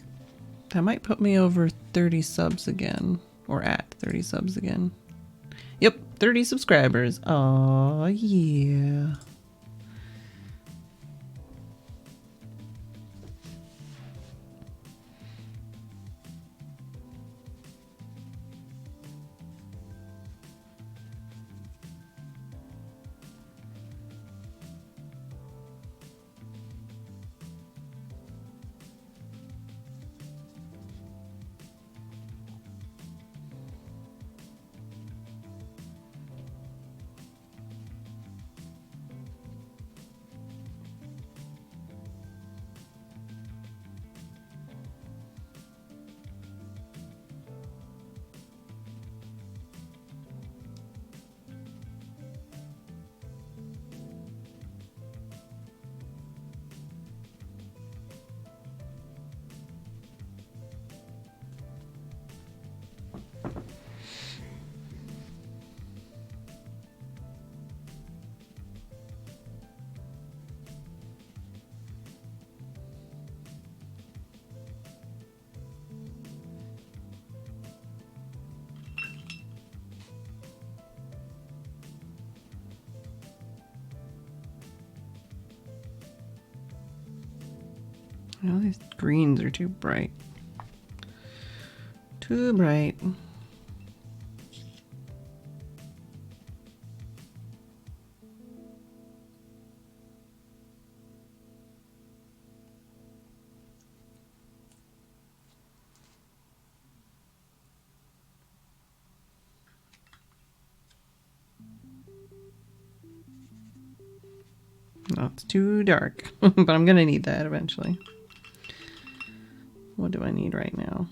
Speaker 1: that might put me over 30 subs again, or at 30 subs again. Yep, 30 subscribers. Oh yeah. No, these greens are too bright. Too bright. No, it's too dark, but I'm gonna need that eventually. What do I need right now?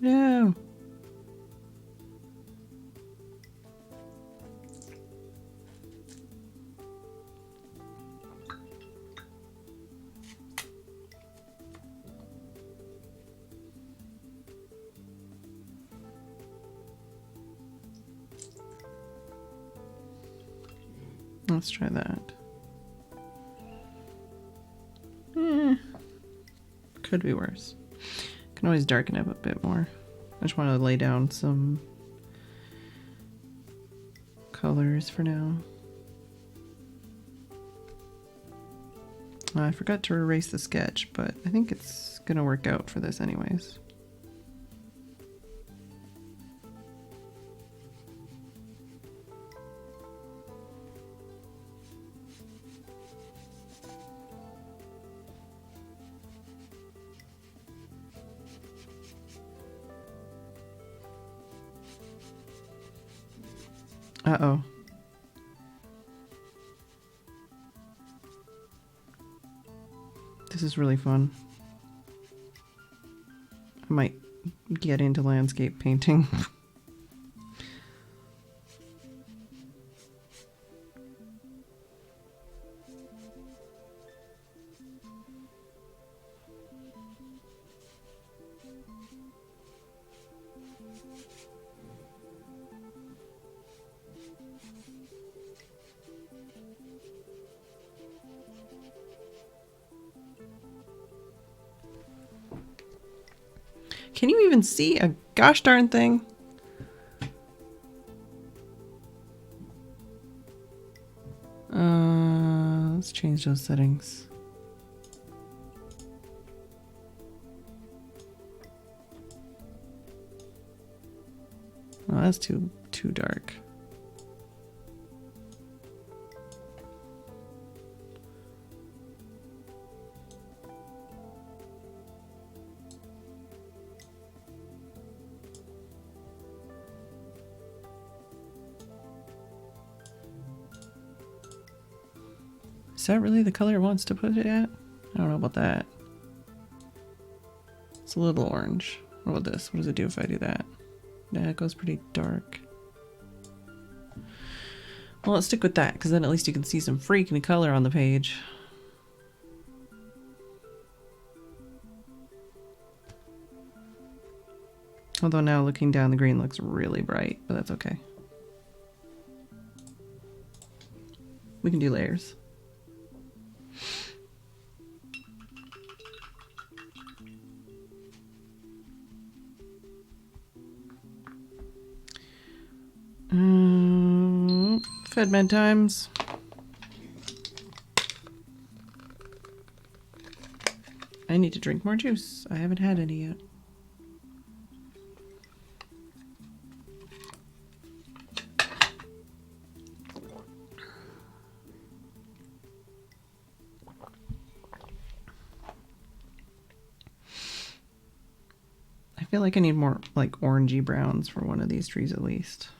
Speaker 1: No. Let's try that. Could be worse. Can always darken up a bit more. I just want to lay down some colors for now. I forgot to erase the sketch, but I think it's gonna work out for this anyways. Uh-oh. This is really fun. I might get into landscape painting. Can you even see a gosh darn thing? Let's change those settings. Oh, that's too dark. Is that really the color it wants to put it at? I don't know about that. It's a little orange. What about this? What does it do if I do that? Yeah, it goes pretty dark. Well, let's stick with that, because then at least you can see some freaking color on the page. Although now looking down, the green looks really bright, but that's okay. We can do layers. Fedman times. I need to drink more juice. I haven't had any yet. I feel like I need more like orangey browns for one of these trees at least.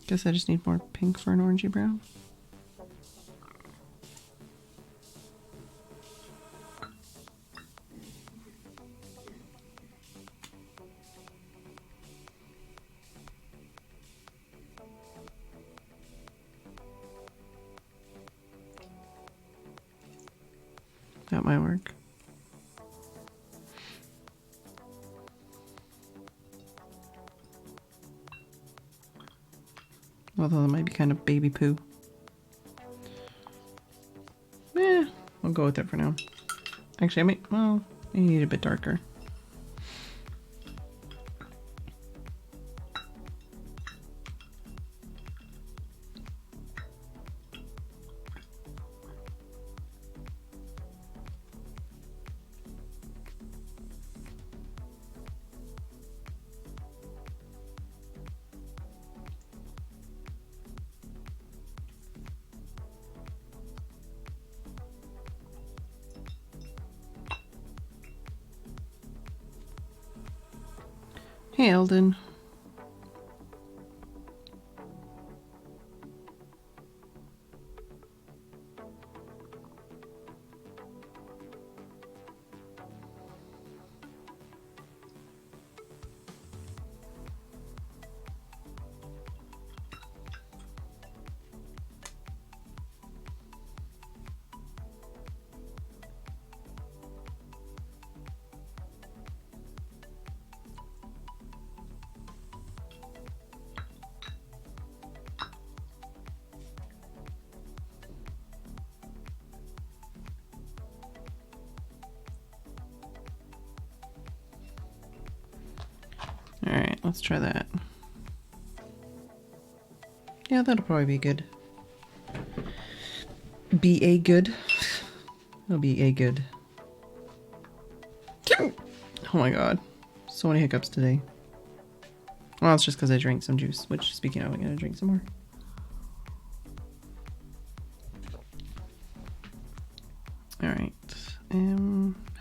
Speaker 1: Guess I just need more pink for an orangey brown. That might work. Although that might be kind of baby poo. I'll go with it for now. Actually, I might, well, I need it a bit darker. Hey, Eldon. Alright, let's try that. Yeah, that'll probably be good. Be a good. It'll be a good. Oh my god. So many hiccups today. Well, it's just because I drank some juice, which, speaking of, I'm gonna drink some more. Alright.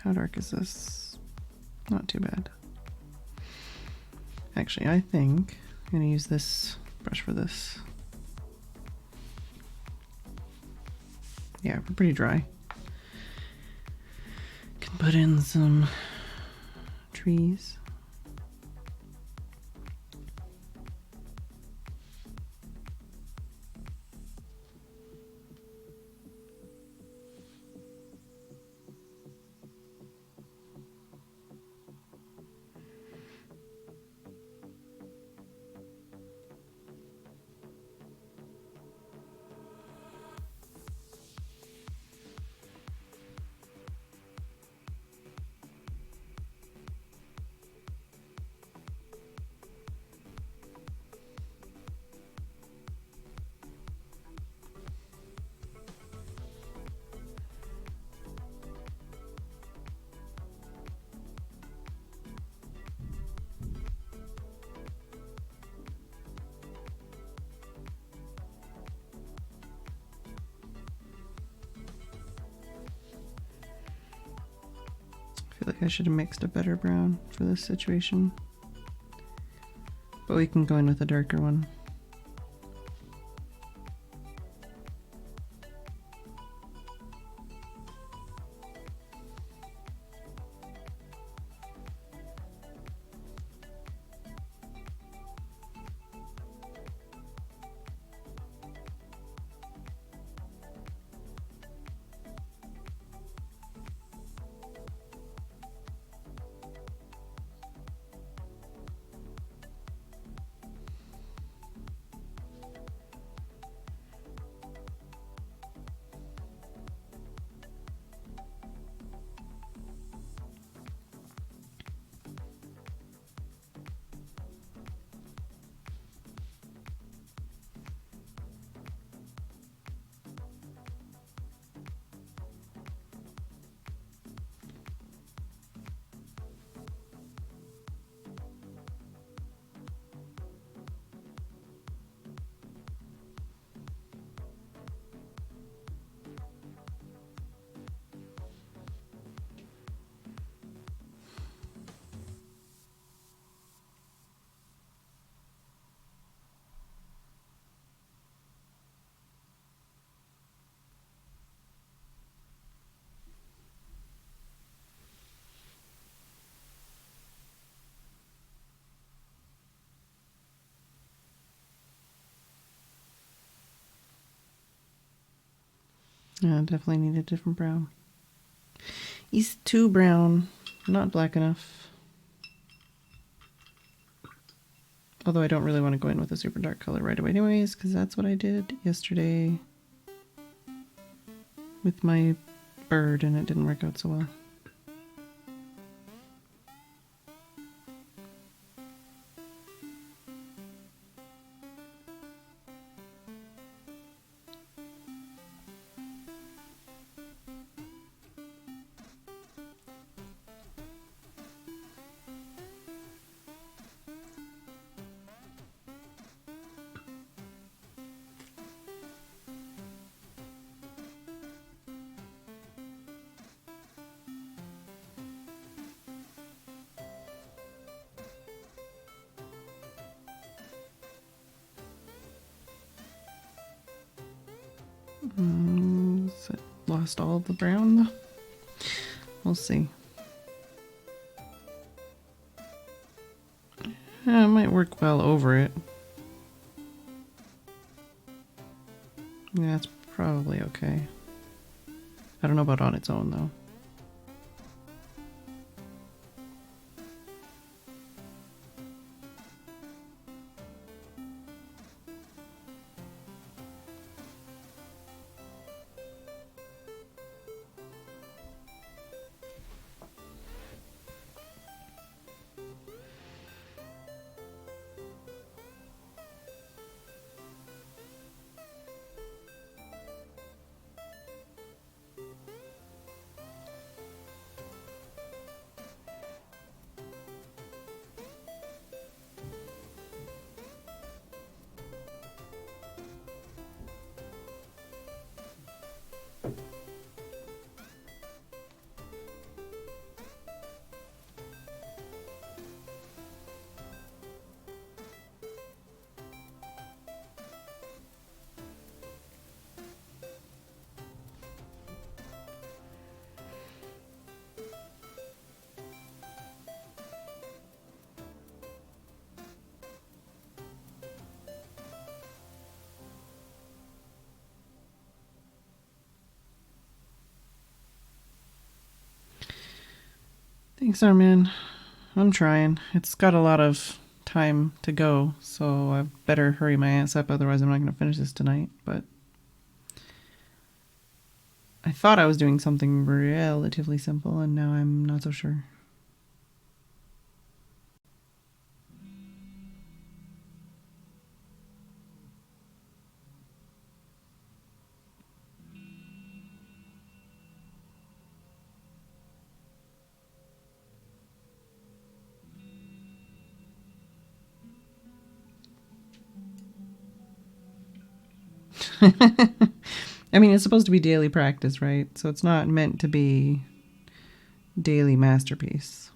Speaker 1: How dark is this? Not too bad. Actually, I think I'm gonna use this brush for this. Yeah, we're pretty dry. Can put in some trees. feel like I should have mixed a better brown for this situation. But we can go in with a darker one. Yeah, definitely need a different brown. He's too brown, not black enough. Although I don't really want to go in with a super dark color right away anyways, because that's what I did yesterday with my bird and it didn't work out so well. So lost all of the brown though. We'll see. Yeah, it might work well over it. Yeah, it's probably okay. I don't know about on its own though. Thanks, Armin. I'm trying. It's got a lot of time to go, so I better hurry my ass up, otherwise I'm not going to finish this tonight. But I thought I was doing something relatively simple, and now I'm not so sure. I mean, it's supposed to be daily practice, right? So it's not meant to be daily masterpiece.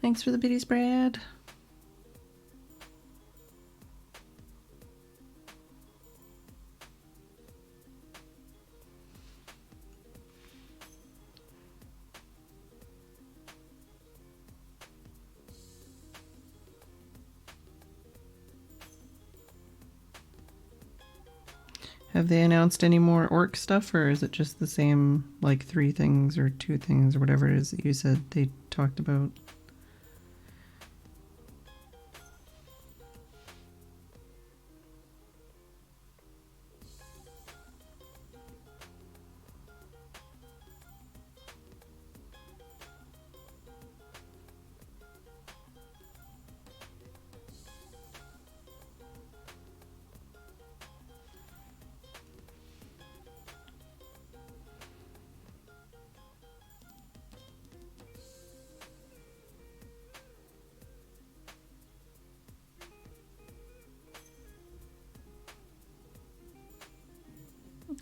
Speaker 1: Thanks for the biddy spread. Have they announced any more orc stuff, or is it just the same, like 3 things or 2 things or whatever it is that you said they talked about?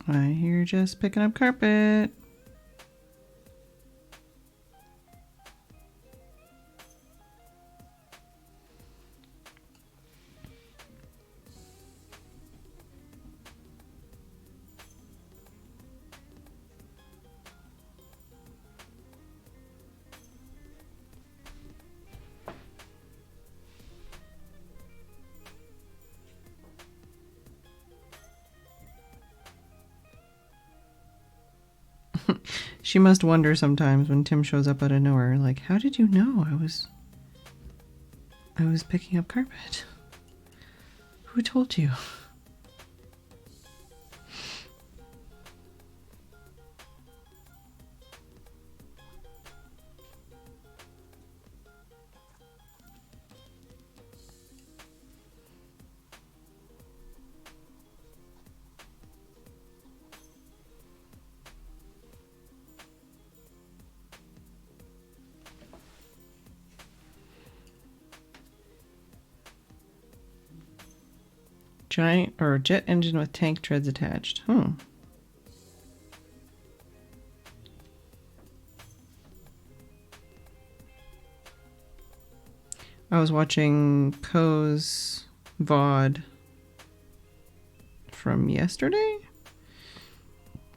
Speaker 1: I hear you're just picking up carpet. She must wonder sometimes when Tim shows up out of nowhere, like, how did you know I was picking up carpet? Who told you? Giant or jet engine with tank treads attached. I was watching Ko's VOD from yesterday,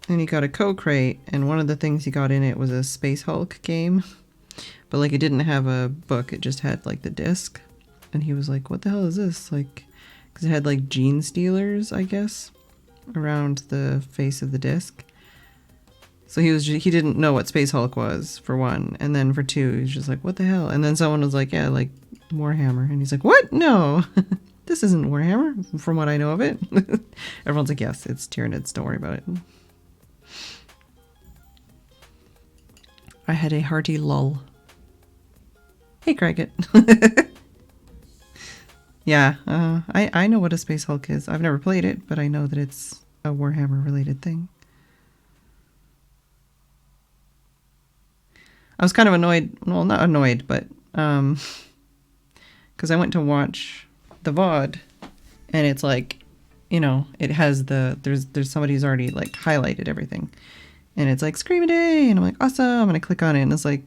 Speaker 1: and he got a Ko crate, and one of the things he got in it was a Space Hulk game, but like it didn't have a book, it just had like the disc, and he was like, what the hell is this? Like, because it had like gene stealers, I guess, around the face of the disc. So he didn't know what Space Hulk was, for one, and then for two, he's just like, what the hell? And then someone was like, yeah, like Warhammer, and he's like, what? No, this isn't Warhammer, from what I know of it. Everyone's like, yes, it's Tyranids, don't worry about it. I had a hearty lull. Hey, Cricket. Yeah, I know what a Space Hulk is. I've never played it, but I know that it's a Warhammer-related thing. I was kind of annoyed, well, not annoyed, but because I went to watch the VOD, and it's like, you know, it has there's somebody who's already like highlighted everything, and it's like Scream-a-Day, and I'm like, awesome, and I click on it, and it's like,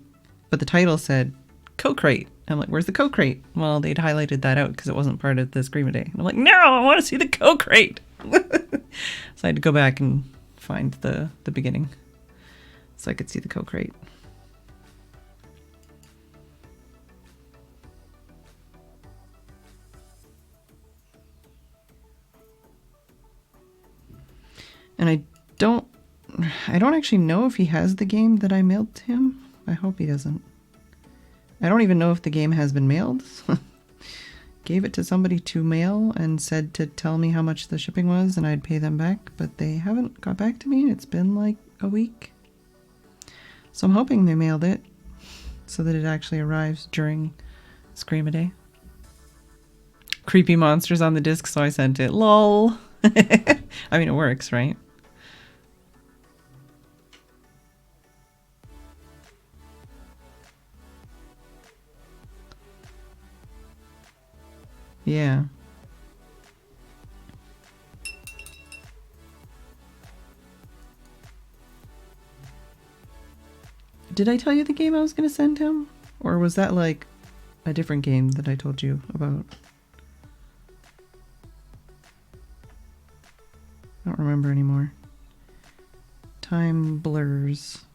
Speaker 1: but the title said Ko crate. I'm like, where's the Ko crate? Well, they'd highlighted that out because it wasn't part of the Scream-a-Day. And I'm like, no, I want to see the Ko crate. So I had to go back and find the beginning so I could see the Ko crate. And I don't actually know if he has the game that I mailed to him. I hope he doesn't. I don't even know if the game has been mailed. Gave it to somebody to mail and said to tell me how much the shipping was and I'd pay them back, but they haven't got back to me. It's been like a week. So I'm hoping they mailed it so that it actually arrives during Scream-a-Day. Creepy monsters on the disc, so I sent it. Lol. I mean, it works, right? Yeah. Did I tell you the game I was going to send him? Or was that like a different game that I told you about? I don't remember anymore. Time blurs.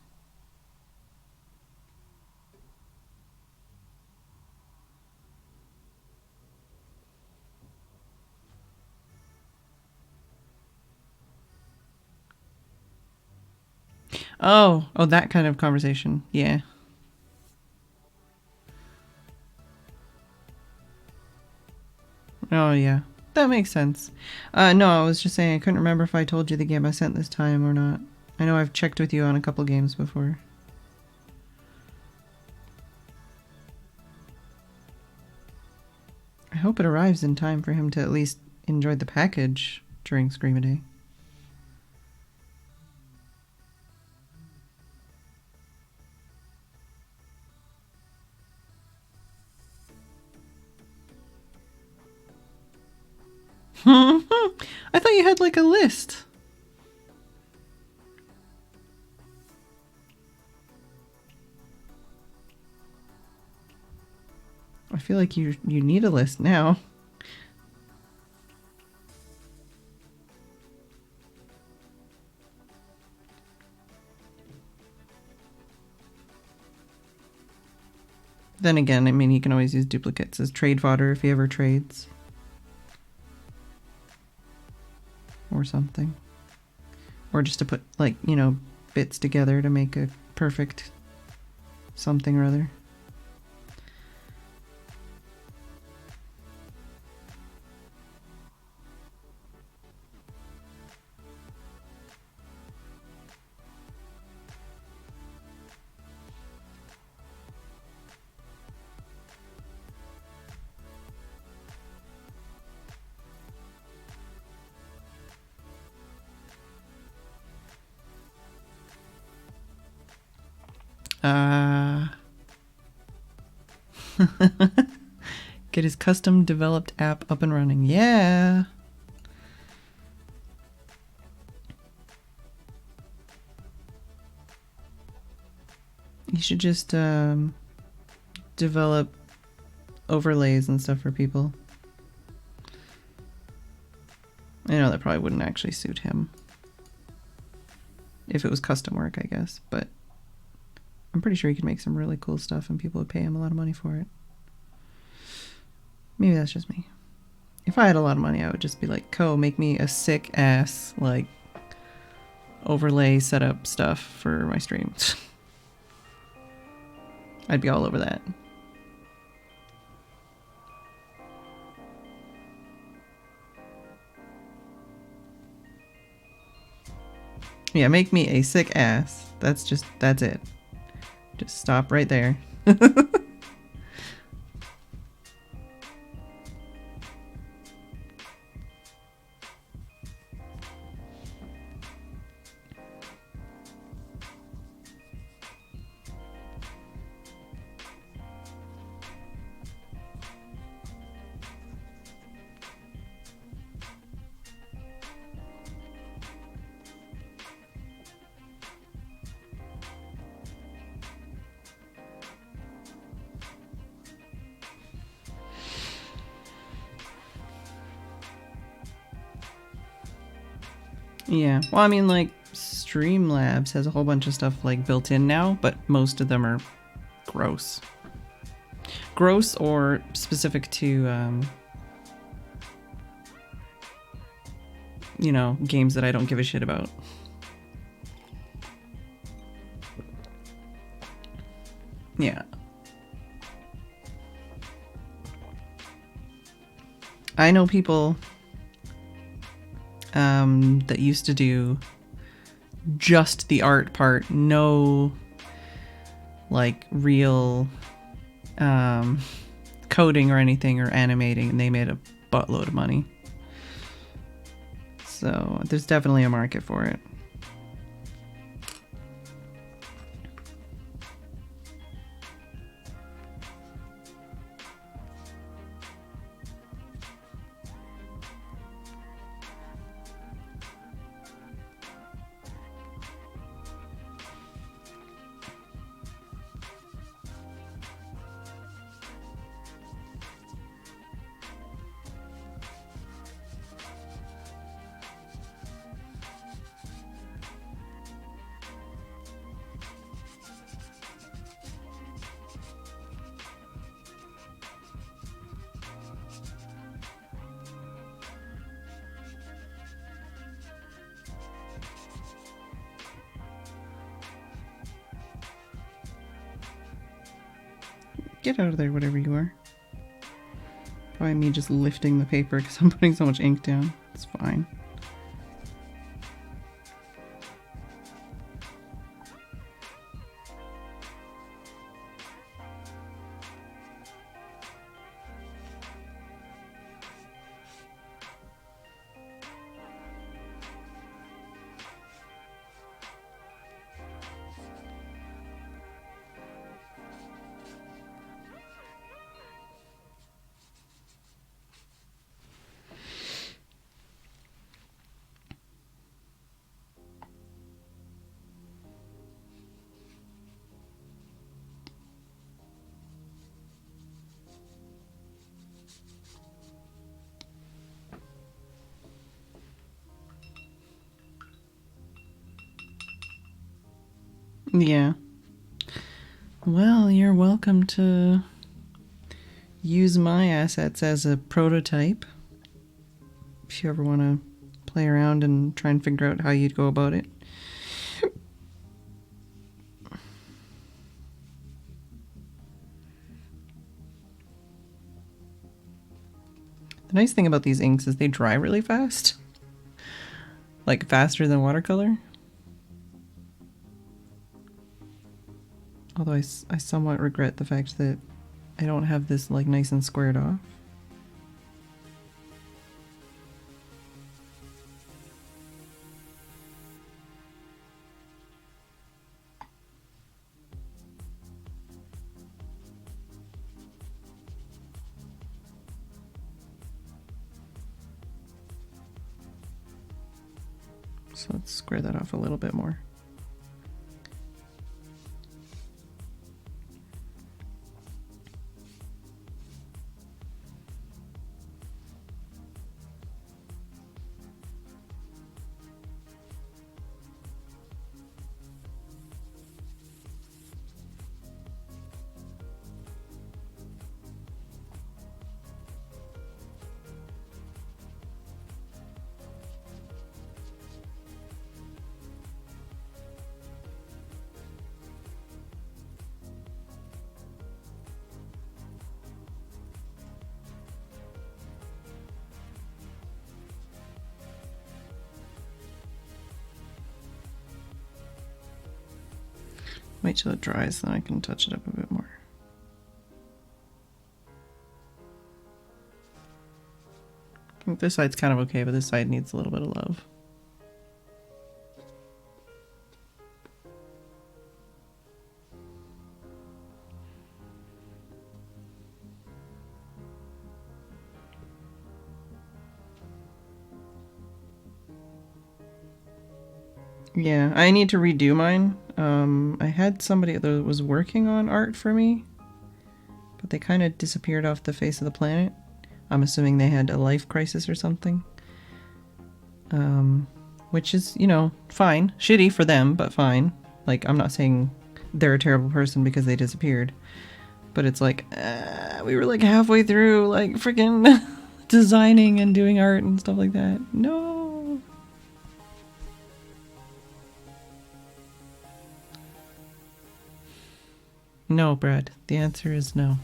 Speaker 1: Oh, that kind of conversation. Yeah. Oh, yeah. That makes sense. No, I was just saying I couldn't remember if I told you the game I sent this time or not. I know I've checked with you on a couple games before. I hope it arrives in time for him to at least enjoy the package during Scream-a-Day. I thought you had like a list. I feel like you need a list now. Then again, I mean, he can always use duplicates as trade fodder if he ever trades. Or something. Or just to put, like, you know, bits together to make a perfect something or other. Get his custom developed app up and running. Yeah. You should just develop overlays and stuff for people. I know that probably wouldn't actually suit him. If it was custom work, I guess. But I'm pretty sure he could make some really cool stuff and people would pay him a lot of money for it. Maybe that's just me. If I had a lot of money, I would just be like, "Co, make me a sick ass, like, overlay setup stuff for my streams." I'd be all over that. Yeah, make me a sick ass. That's it. Just stop right there. Yeah, well, I mean, like, Streamlabs has a whole bunch of stuff, like, built in now, but most of them are gross. Gross or specific to, you know, games that I don't give a shit about. Yeah. I know people that used to do just the art part, no like real coding or anything or animating, and they made a buttload of money. So there's definitely a market for it. Get out of there, whatever you are. Probably me just lifting the paper because I'm putting so much ink down. It's fine. Yeah. Well, you're welcome to use my assets as a prototype. If you ever want to play around and try and figure out how you'd go about it. The nice thing about these inks is they dry really fast. Like faster than watercolor. Although I somewhat regret the fact that I don't have this like nice and squared off. So let's square that off a little bit more. Wait till it dries, then I can touch it up a bit more. I think this side's kind of okay, but this side needs a little bit of love. Yeah, I need to redo mine. I had somebody that was working on art for me, but they kind of disappeared off the face of the planet. I'm assuming they had a life crisis or something. Which is, you know, fine. Shitty for them, but fine. Like, I'm not saying they're a terrible person because they disappeared. But it's like, we were like halfway through, like, freaking designing and doing art and stuff like that. No! No, Brad. The answer is no.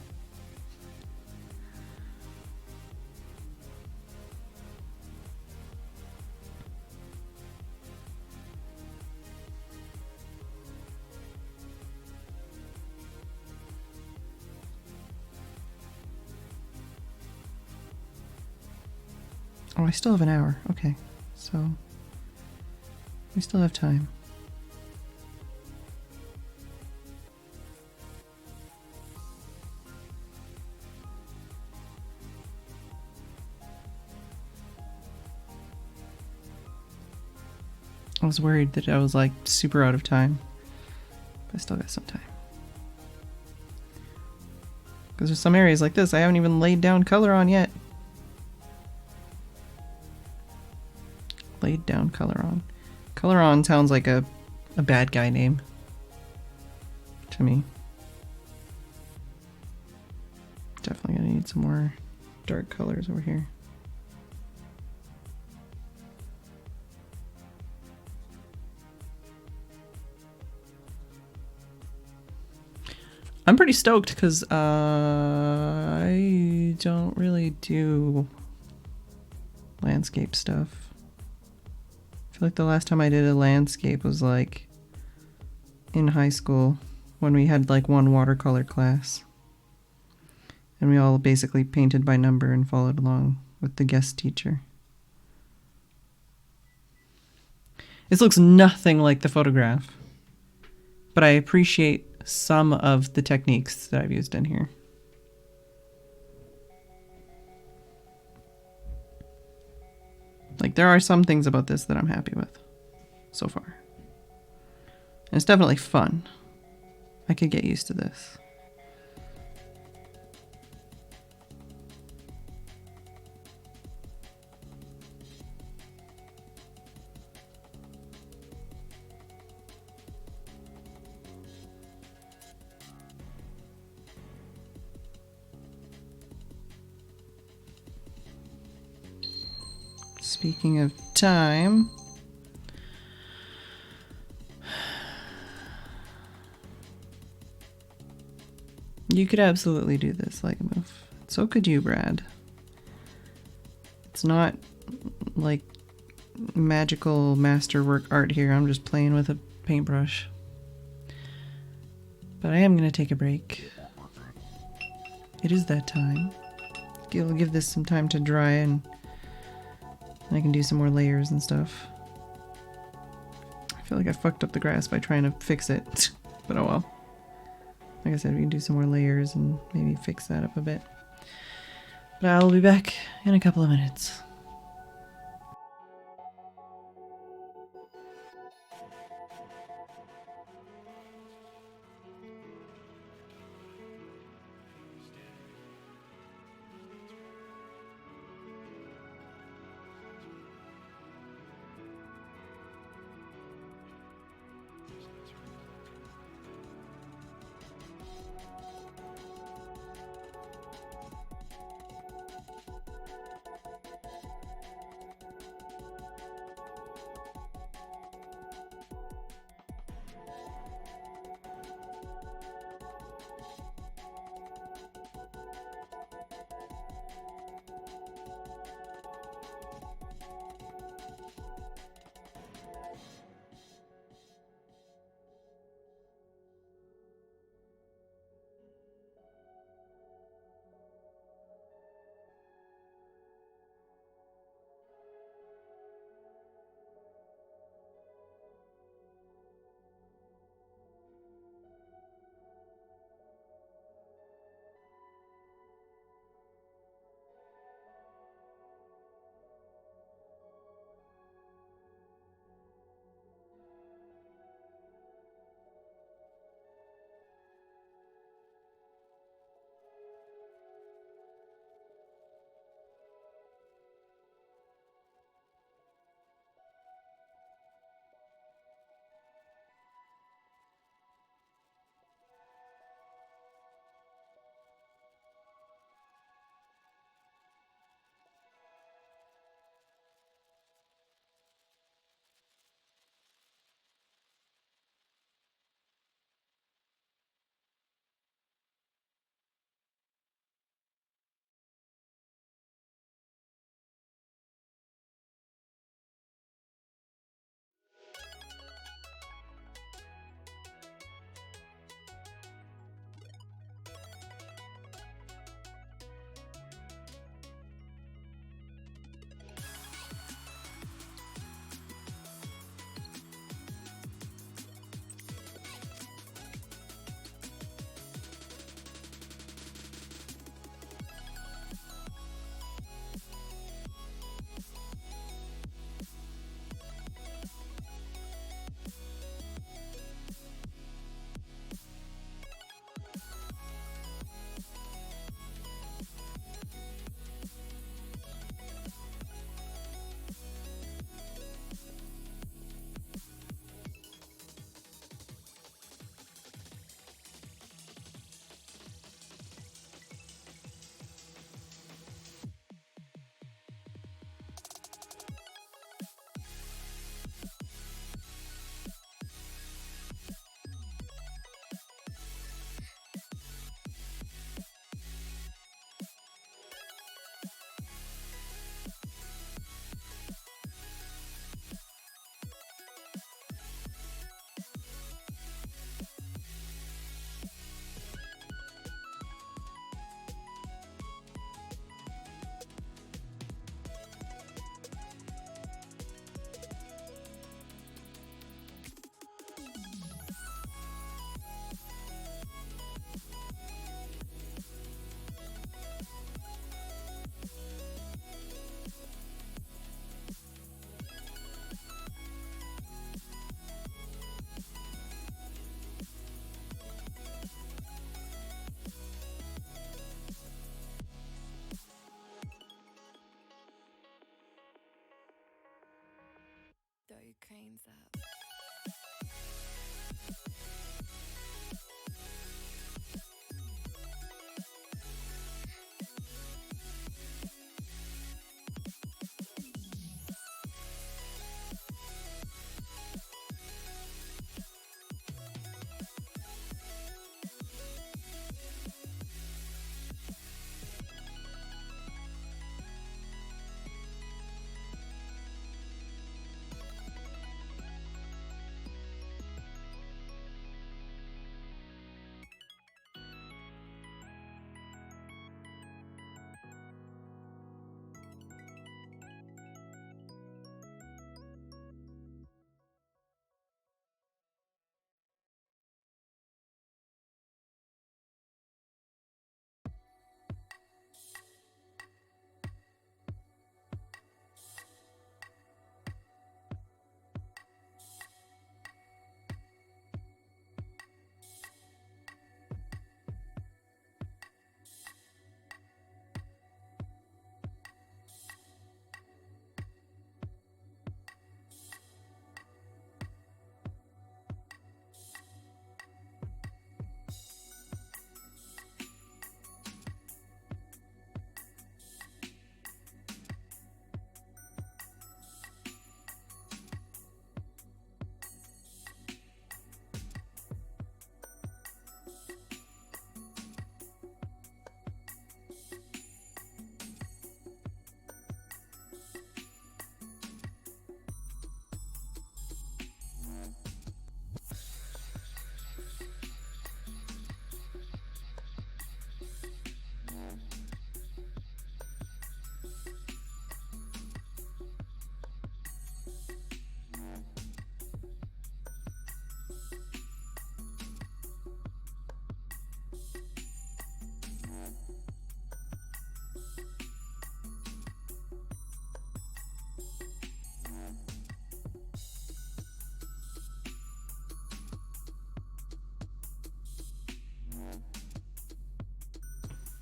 Speaker 1: Oh, I still have an hour. Okay, so we still have time. I was worried that I was like super out of time, but I still got some time. Because there's some areas like this I haven't even laid down color on yet. Laid down color on. Color on sounds like a bad guy name to me. Definitely gonna need some more dark colors over here. I'm pretty stoked because I don't really do landscape stuff. I feel like the last time I did a landscape was like in high school when we had like one watercolor class. And we all basically painted by number and followed along with the guest teacher. This looks nothing like the photograph, but I appreciate some of the techniques that I've used in here. Like, there are some things about this that I'm happy with so far. And it's definitely fun. I could get used to this. Speaking of time, you could absolutely do this like a move. So could you, Brad. It's not like magical masterwork art here. I'm just playing with a paintbrush. But I am going to take a break. It is that time. I'll give this some time to dry and I can do some more layers and stuff. I feel like I fucked up the grass by trying to fix it. But oh well. Like I said, we can do some more layers and maybe fix that up a bit. But I'll be back in a couple of minutes.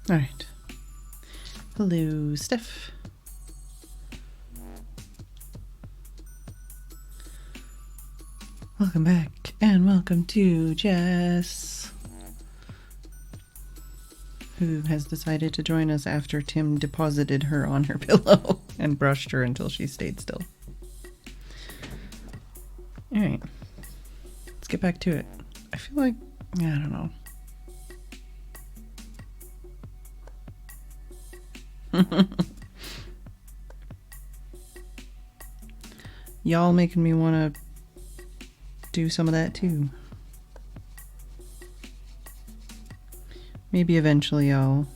Speaker 1: Alright. Hello, Steph. Welcome back, and welcome to Jess, who has decided to join us after Tim deposited her on her pillow and brushed her until she stayed still. Alright. Let's get back to it. I feel like, I don't know. Y'all making me want to do some of that too. Maybe eventually I'll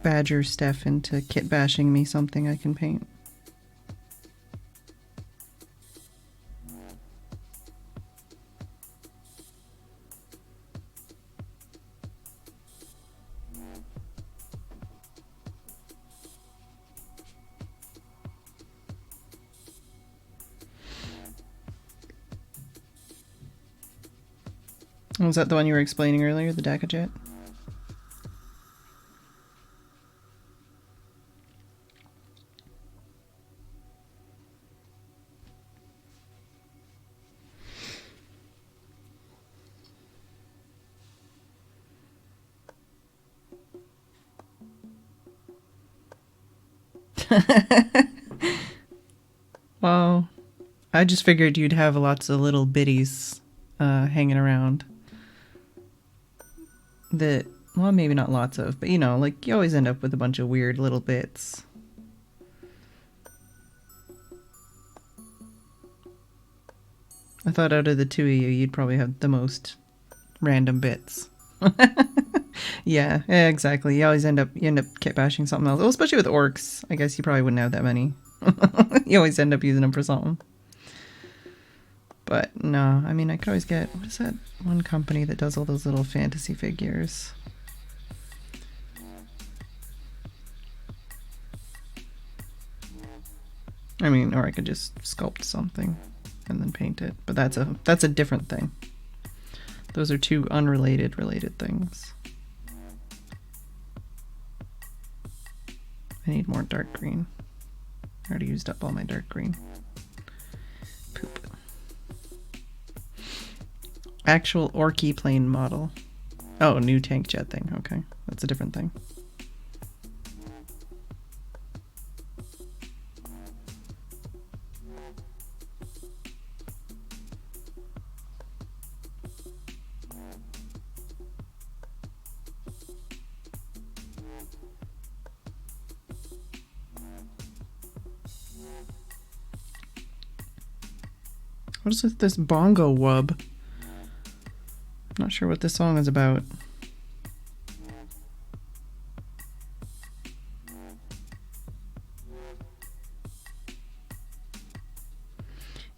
Speaker 1: badger Steph into kit bashing me something I can paint. Was that the one you were explaining earlier, the DACA jet? Well, I just figured you'd have lots of little bitties hanging around. That, well, maybe not lots of, but you know, like you always end up with a bunch of weird little bits. I thought out of the two of you, you'd probably have the most random bits. Yeah, exactly. You end up kit bashing something else. Well, especially with orcs. I guess you probably wouldn't have that many. You always end up using them for something. But no, I mean, I could always get, what is that one company that does all those little fantasy figures? I mean, or I could just sculpt something and then paint it. But that's a different thing. Those are two unrelated things. I need more dark green. I already used up all my dark green. Poop. Actual orky plane model. Oh, new tank jet thing. Okay, that's a different thing. What is this bongo wub? Not sure what this song is about.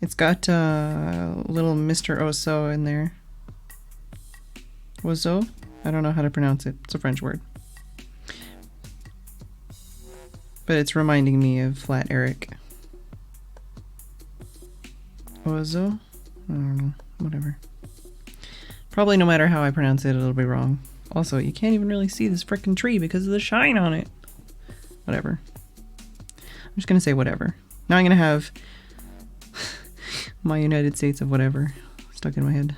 Speaker 1: It's got little Mr. Oso in there. Ozo? I don't know how to pronounce it. It's a French word. But it's reminding me of Flat Eric. Ozo? I don't know. Whatever. Probably no matter how I pronounce it, it'll be wrong. Also, you can't even really see this frickin' tree because of the shine on it. Whatever. I'm just gonna say whatever. Now I'm gonna have my United States of whatever stuck in my head.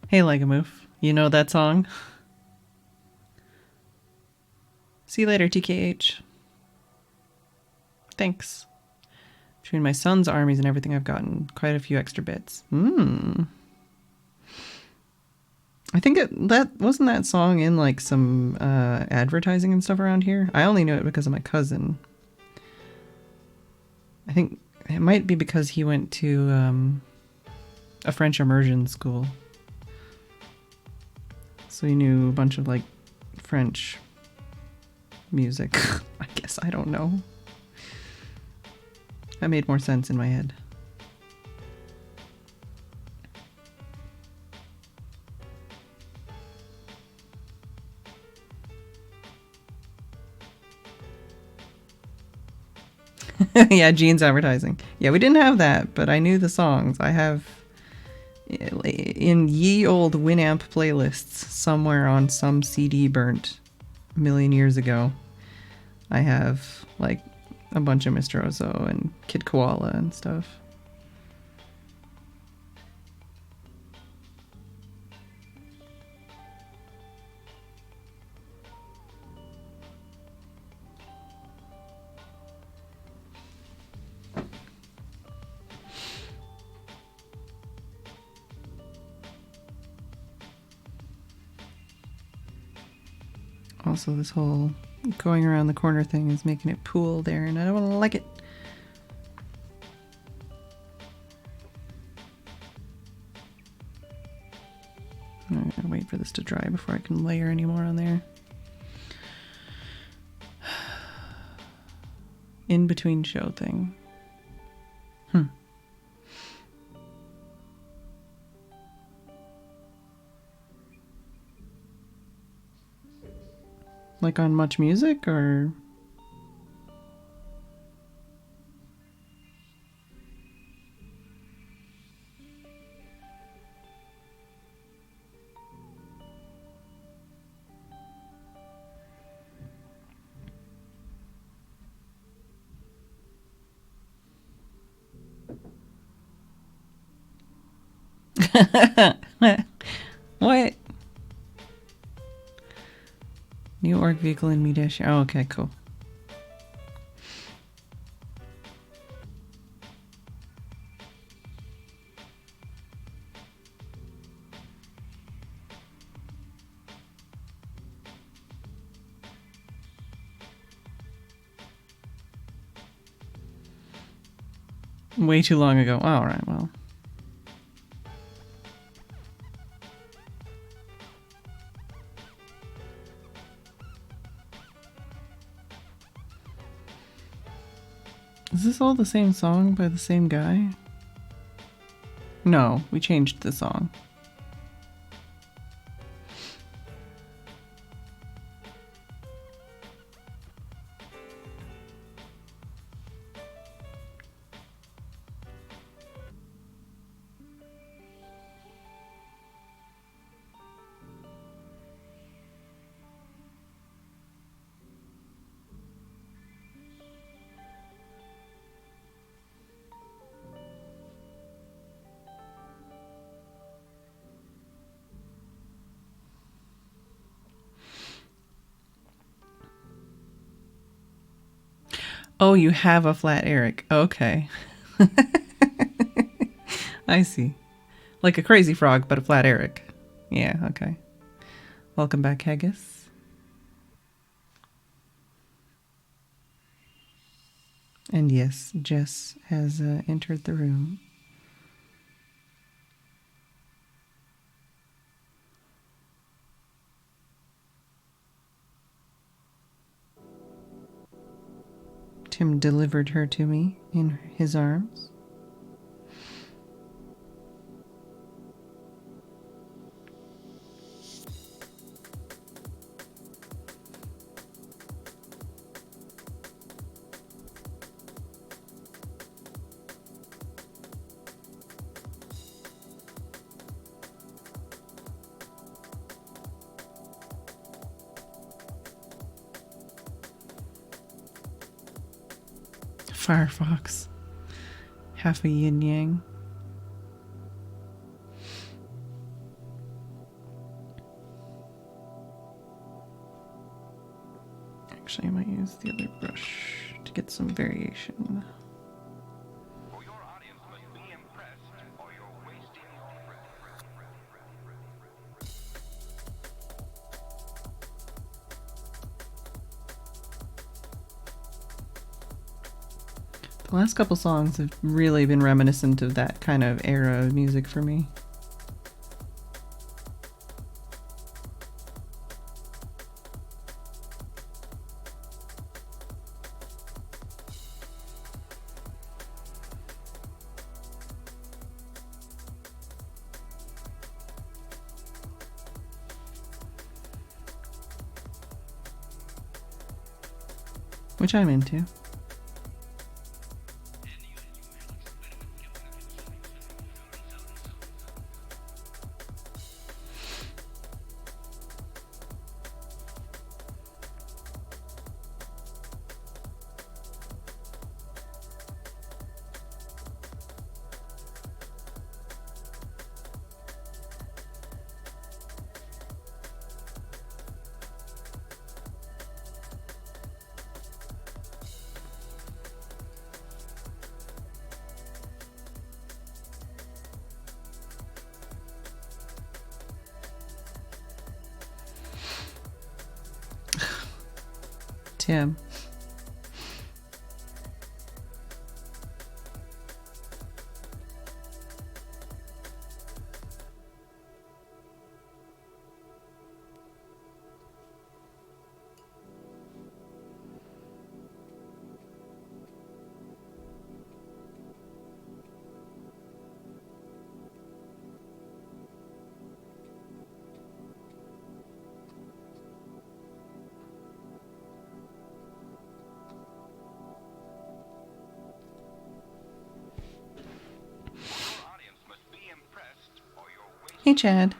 Speaker 1: Hey, Legamoof. You know that song? See you later, TKH. Thanks. Between my son's armies and everything, I've gotten quite a few extra bits. I think that wasn't that song in like some advertising and stuff around here. I only knew it because of my cousin. I think it might be because he went to a French immersion school. So he knew a bunch of like French music. I guess, I don't know. That made more sense in my head. Yeah, jeans advertising. Yeah, we didn't have that, but I knew the songs. I have in ye old Winamp playlists somewhere on some CD burnt a million years ago. I have like a bunch of Mr. Ozo and Kid Koala and stuff. Also, this whole going around the corner thing is making it pool there, and I don't like it. I'm gonna wait for this to dry before I can layer any more on there. In between show thing. Like on Much Music, or? What? New org vehicle in media share. Oh, okay, cool. Way too long ago. All right, well. Is this all the same song by the same guy? No, we changed the song. Oh, you have a flat Eric. Okay. I see. Like a crazy frog, but a flat Eric. Yeah, okay. Welcome back, Haggis. And yes, Jess has entered the room. Tim delivered her to me in his arms. Firefox. Half a yin yang. Actually, I might use the other brush to get some variation. The last couple songs have really been reminiscent of that kind of era of music for me. Which I'm into. Tim. Hey, Chad.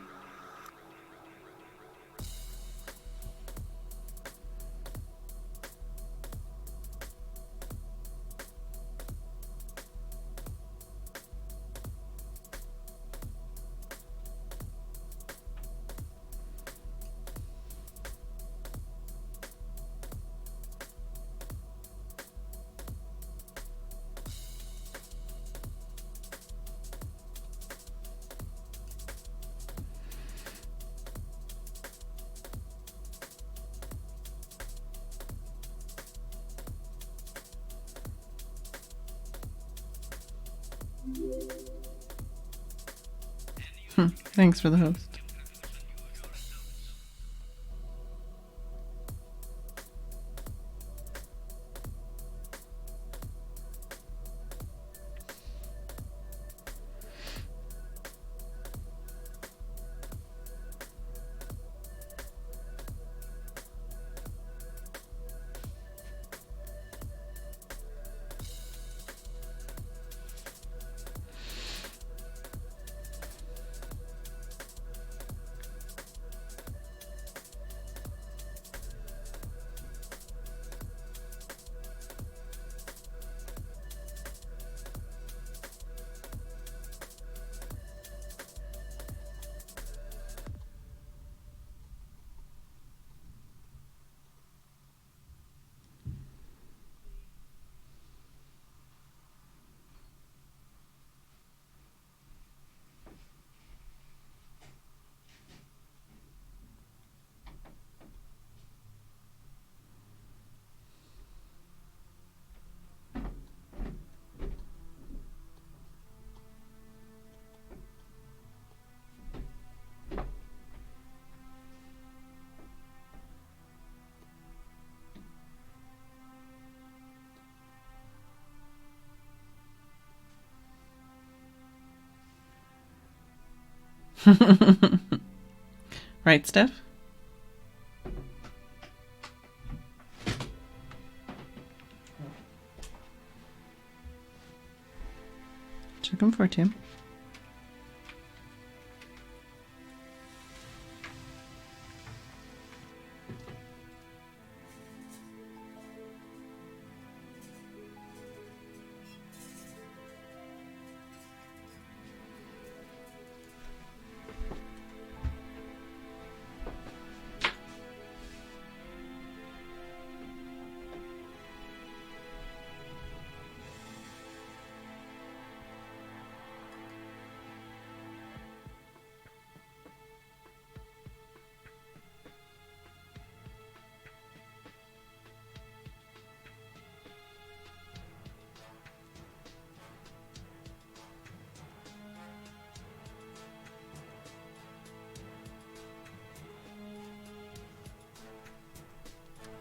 Speaker 1: Thanks for the host. Right, Steph? Check him for Tim.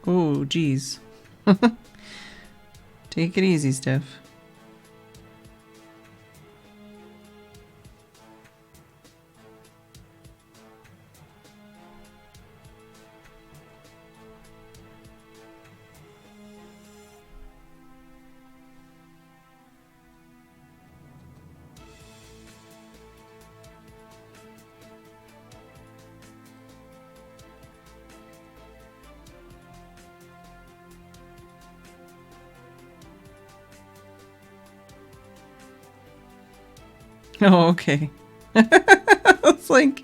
Speaker 1: Oh, geez. Take it easy, Steph. Oh, okay. It's like,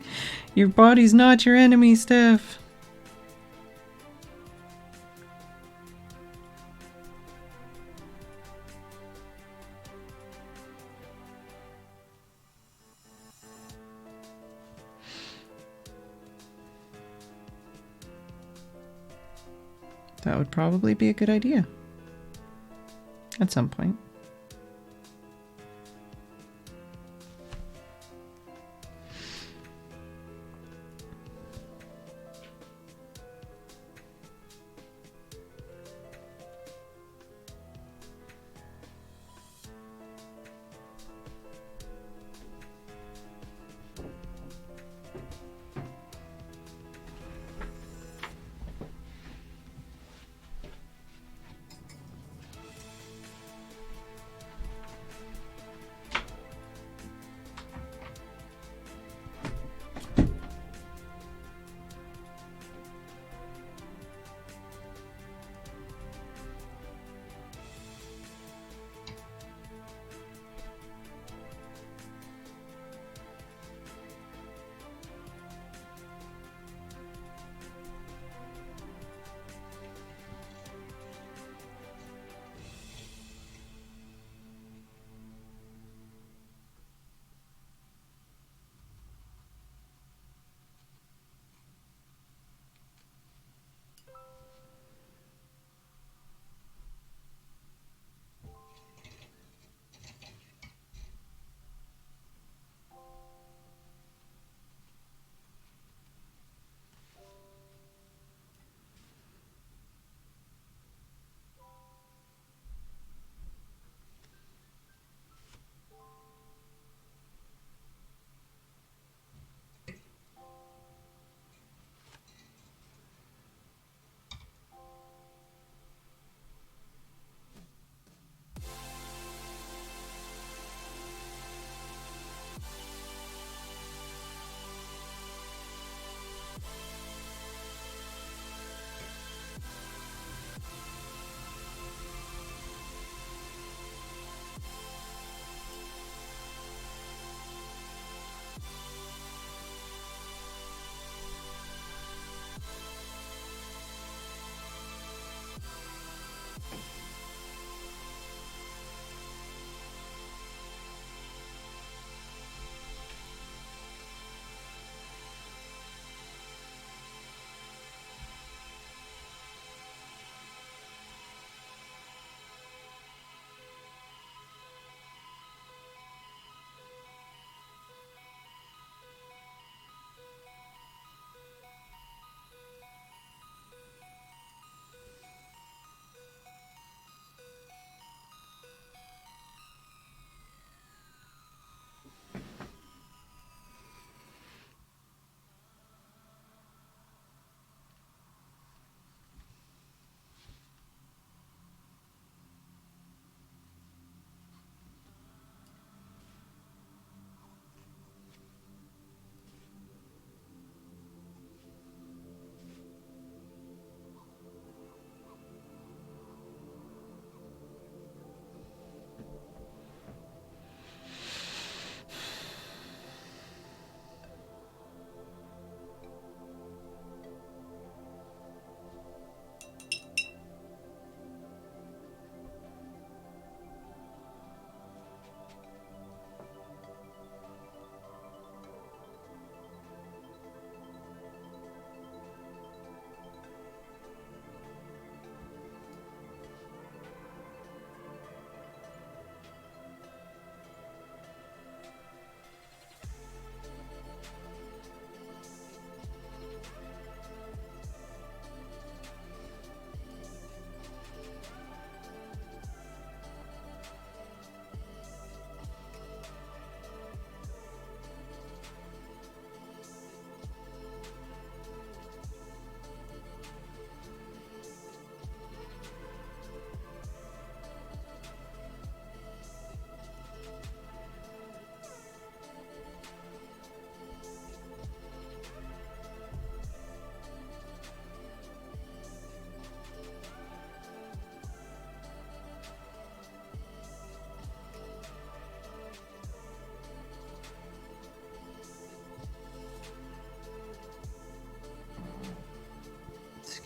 Speaker 1: your body's not your enemy, Steph. That would probably be a good idea. At some point.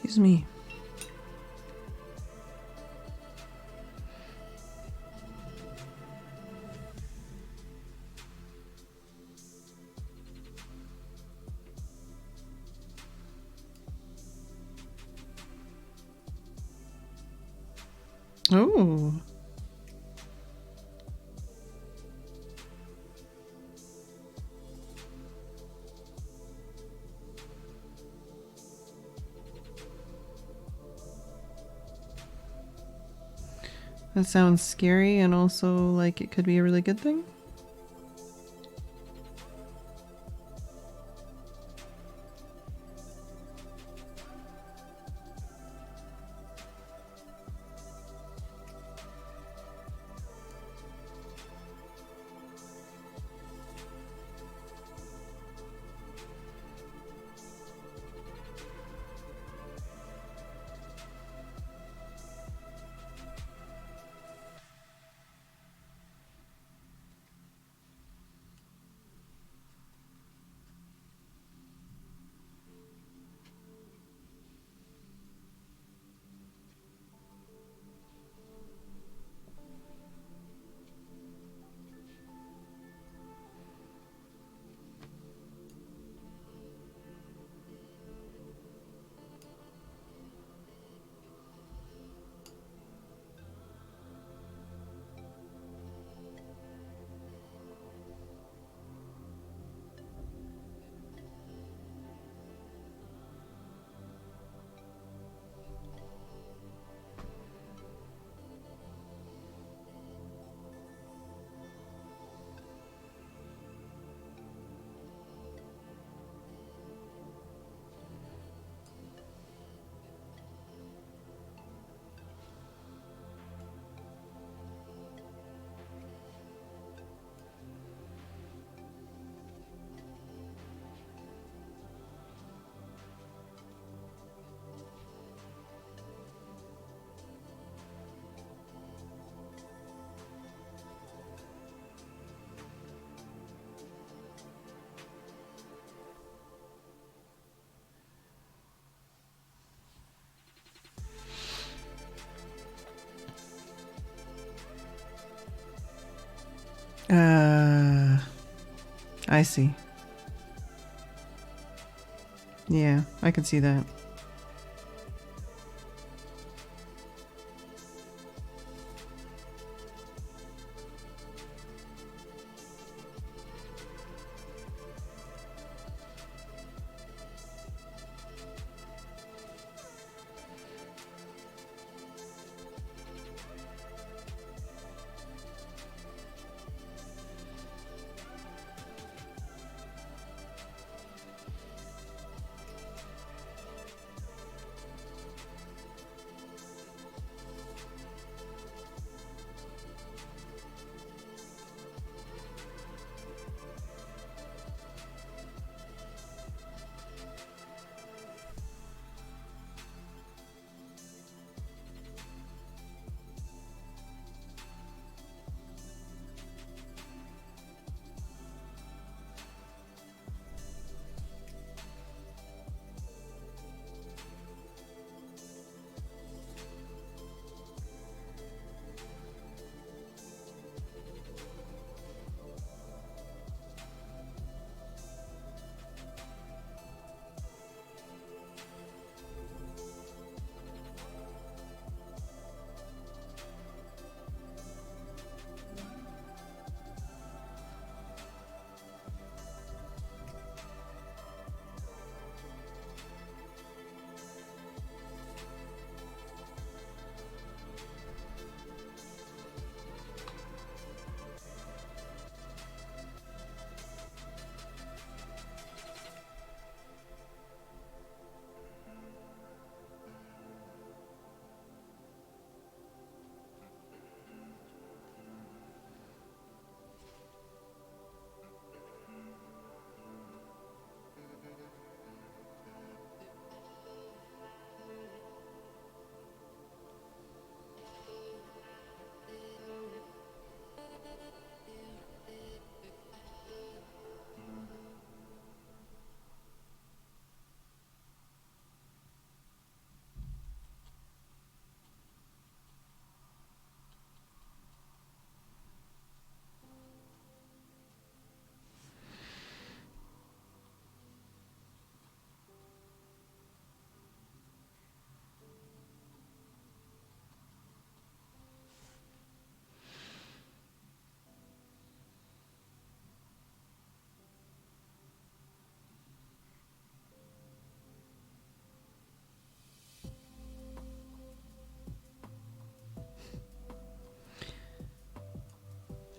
Speaker 1: Excuse me. Oh. That sounds scary and also like it could be a really good thing. I see. Yeah, I can see that.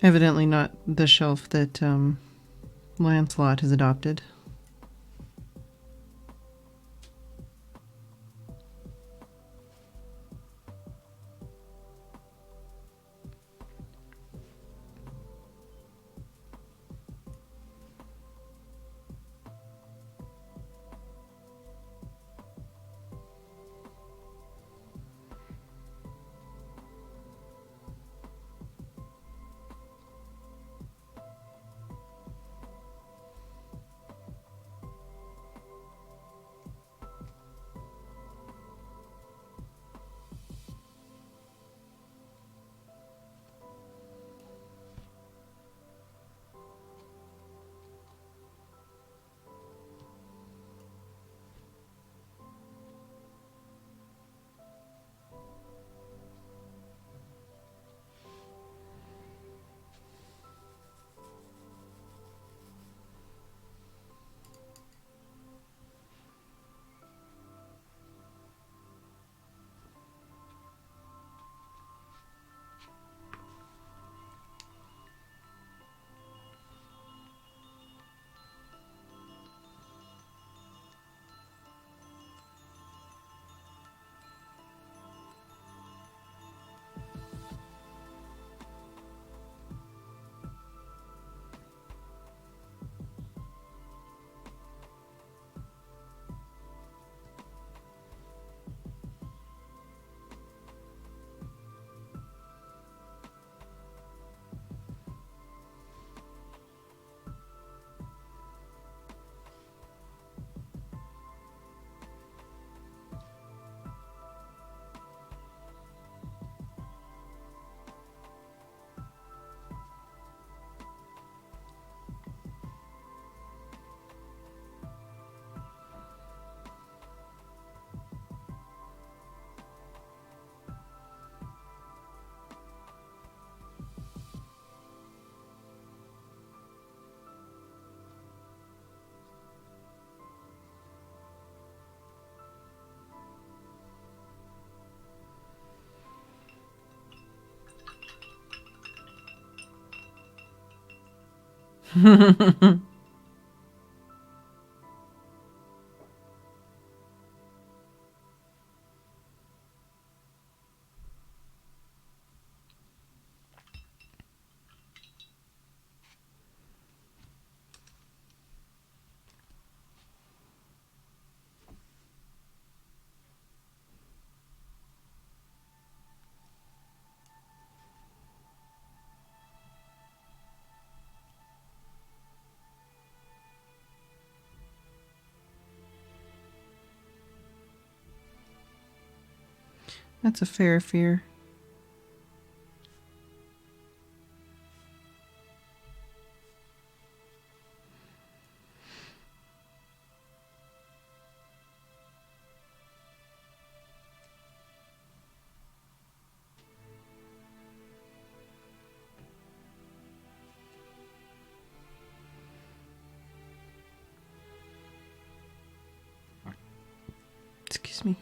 Speaker 1: Evidently not the shelf that Lancelot has adopted. That's a fair fear. Excuse me.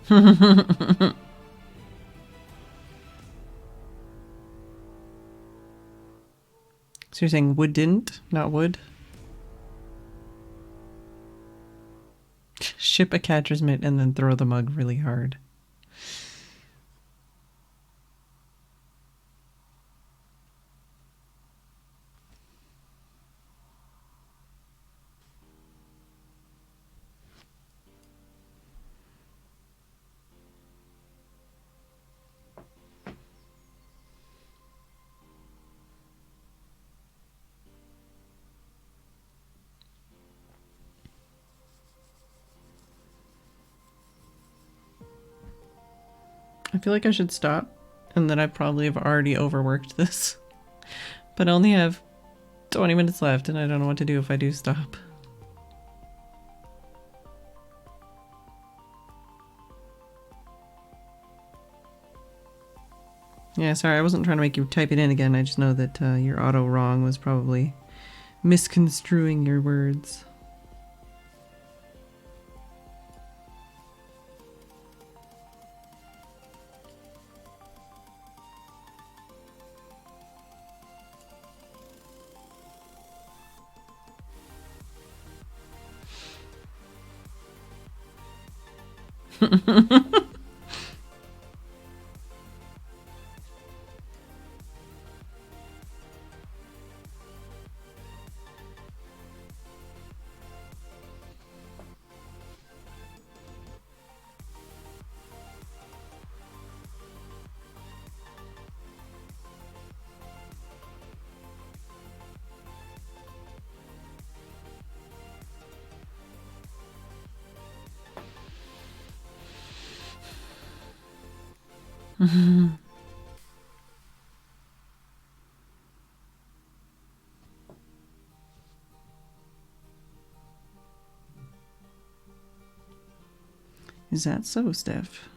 Speaker 1: So you're saying would didn't, not would? Ship a catcher's mitt and then throw the mug really hard. I feel like I should stop and that I probably have already overworked this. But I only have 20 minutes left and I don't know what to do if I do stop. Yeah, sorry, I wasn't trying to make you type it in again. I just know that your auto wrong was probably misconstruing your words. Is that so, Steph?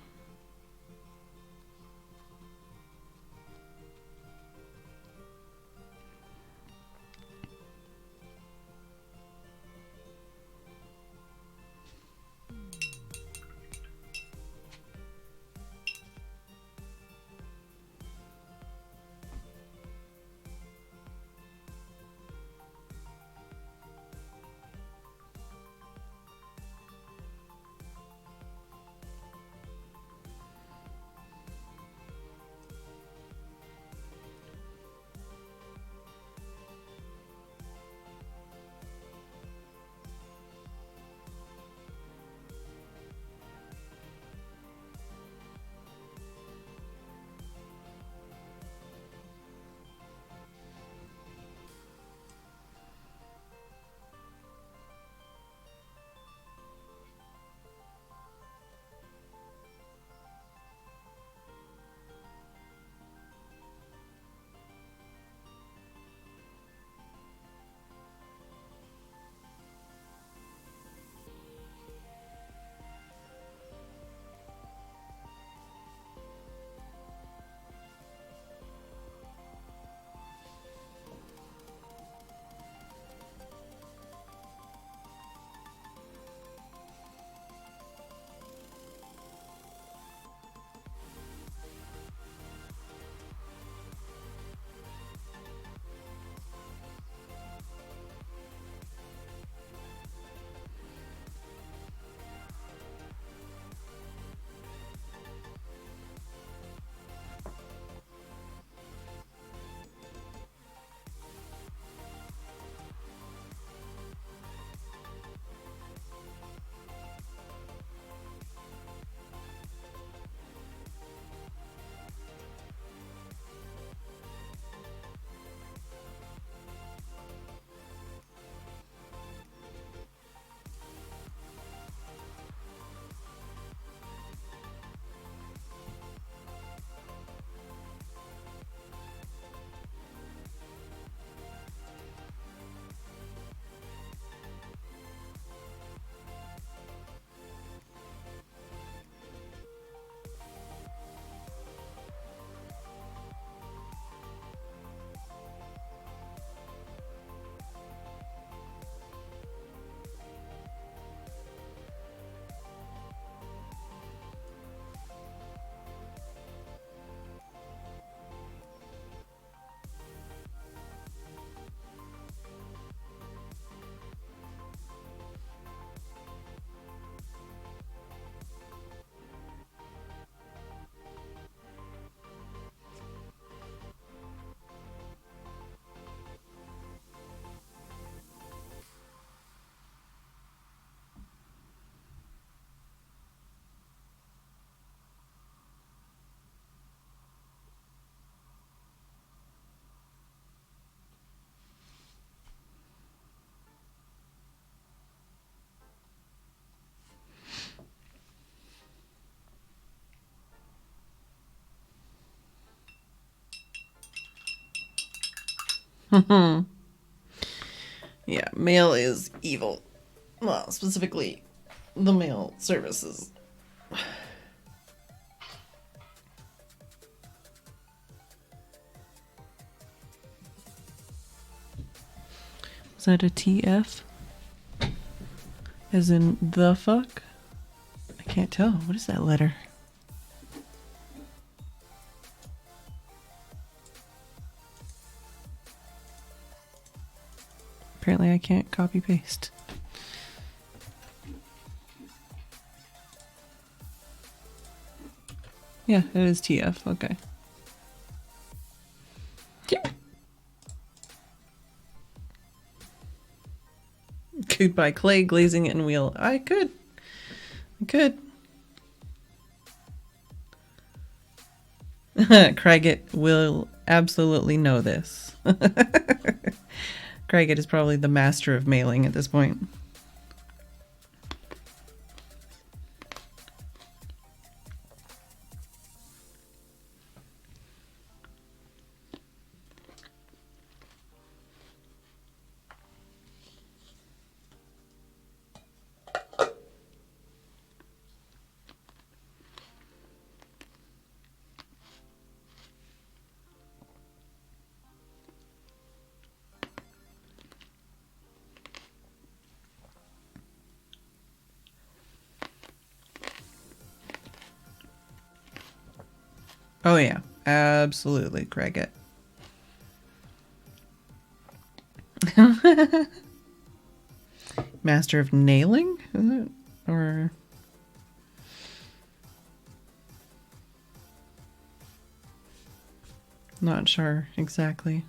Speaker 1: Yeah, mail is evil. Well, specifically, the mail services. Is that a TF? As in the fuck? I can't tell. What is that letter? Apparently I can't copy paste. Yeah, it is TF. Okay. Could buy clay, glazing, and wheel. I could. Craiget will absolutely know this. Craiget is probably the master of mailing at this point. Oh yeah, absolutely, Craiget. Master of nailing? Is it? Or... Not sure exactly.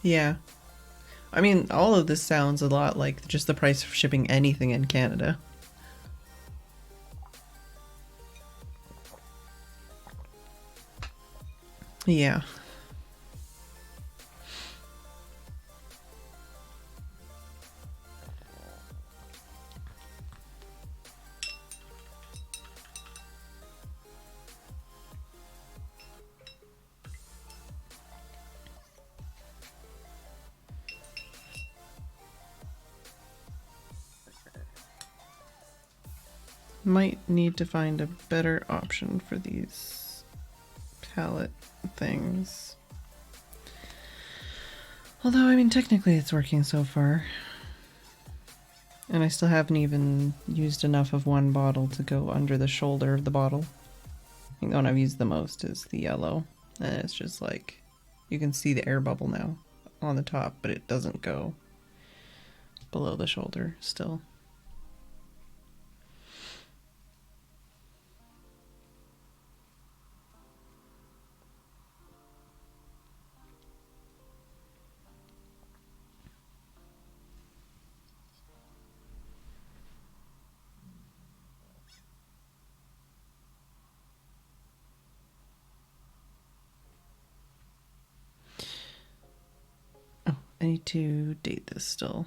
Speaker 1: Yeah. I mean, all of this sounds a lot like just the price of shipping anything in Canada. Yeah. Might need to find a better option for these palette things. Although, I mean, technically it's working so far. And I still haven't even used enough of one bottle to go under the shoulder of the bottle. I think the one I've used the most is the yellow. And it's just like, you can see the air bubble now on the top, but it doesn't go below the shoulder still. I need to date this still.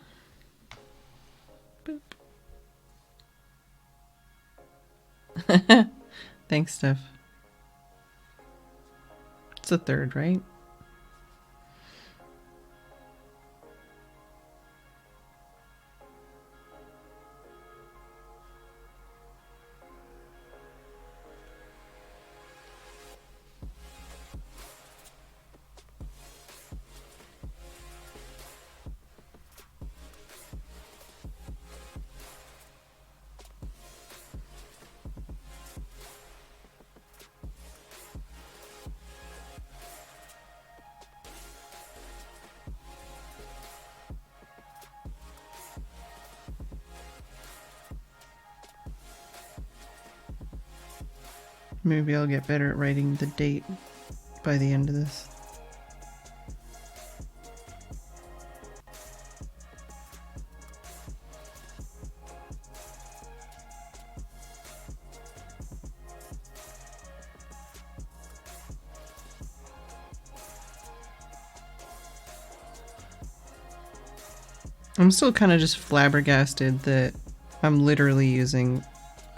Speaker 1: Boop. Thanks, Steph. It's the 3rd, right? Maybe I'll get better at writing the date by the end of this. I'm still kind of just flabbergasted that I'm literally using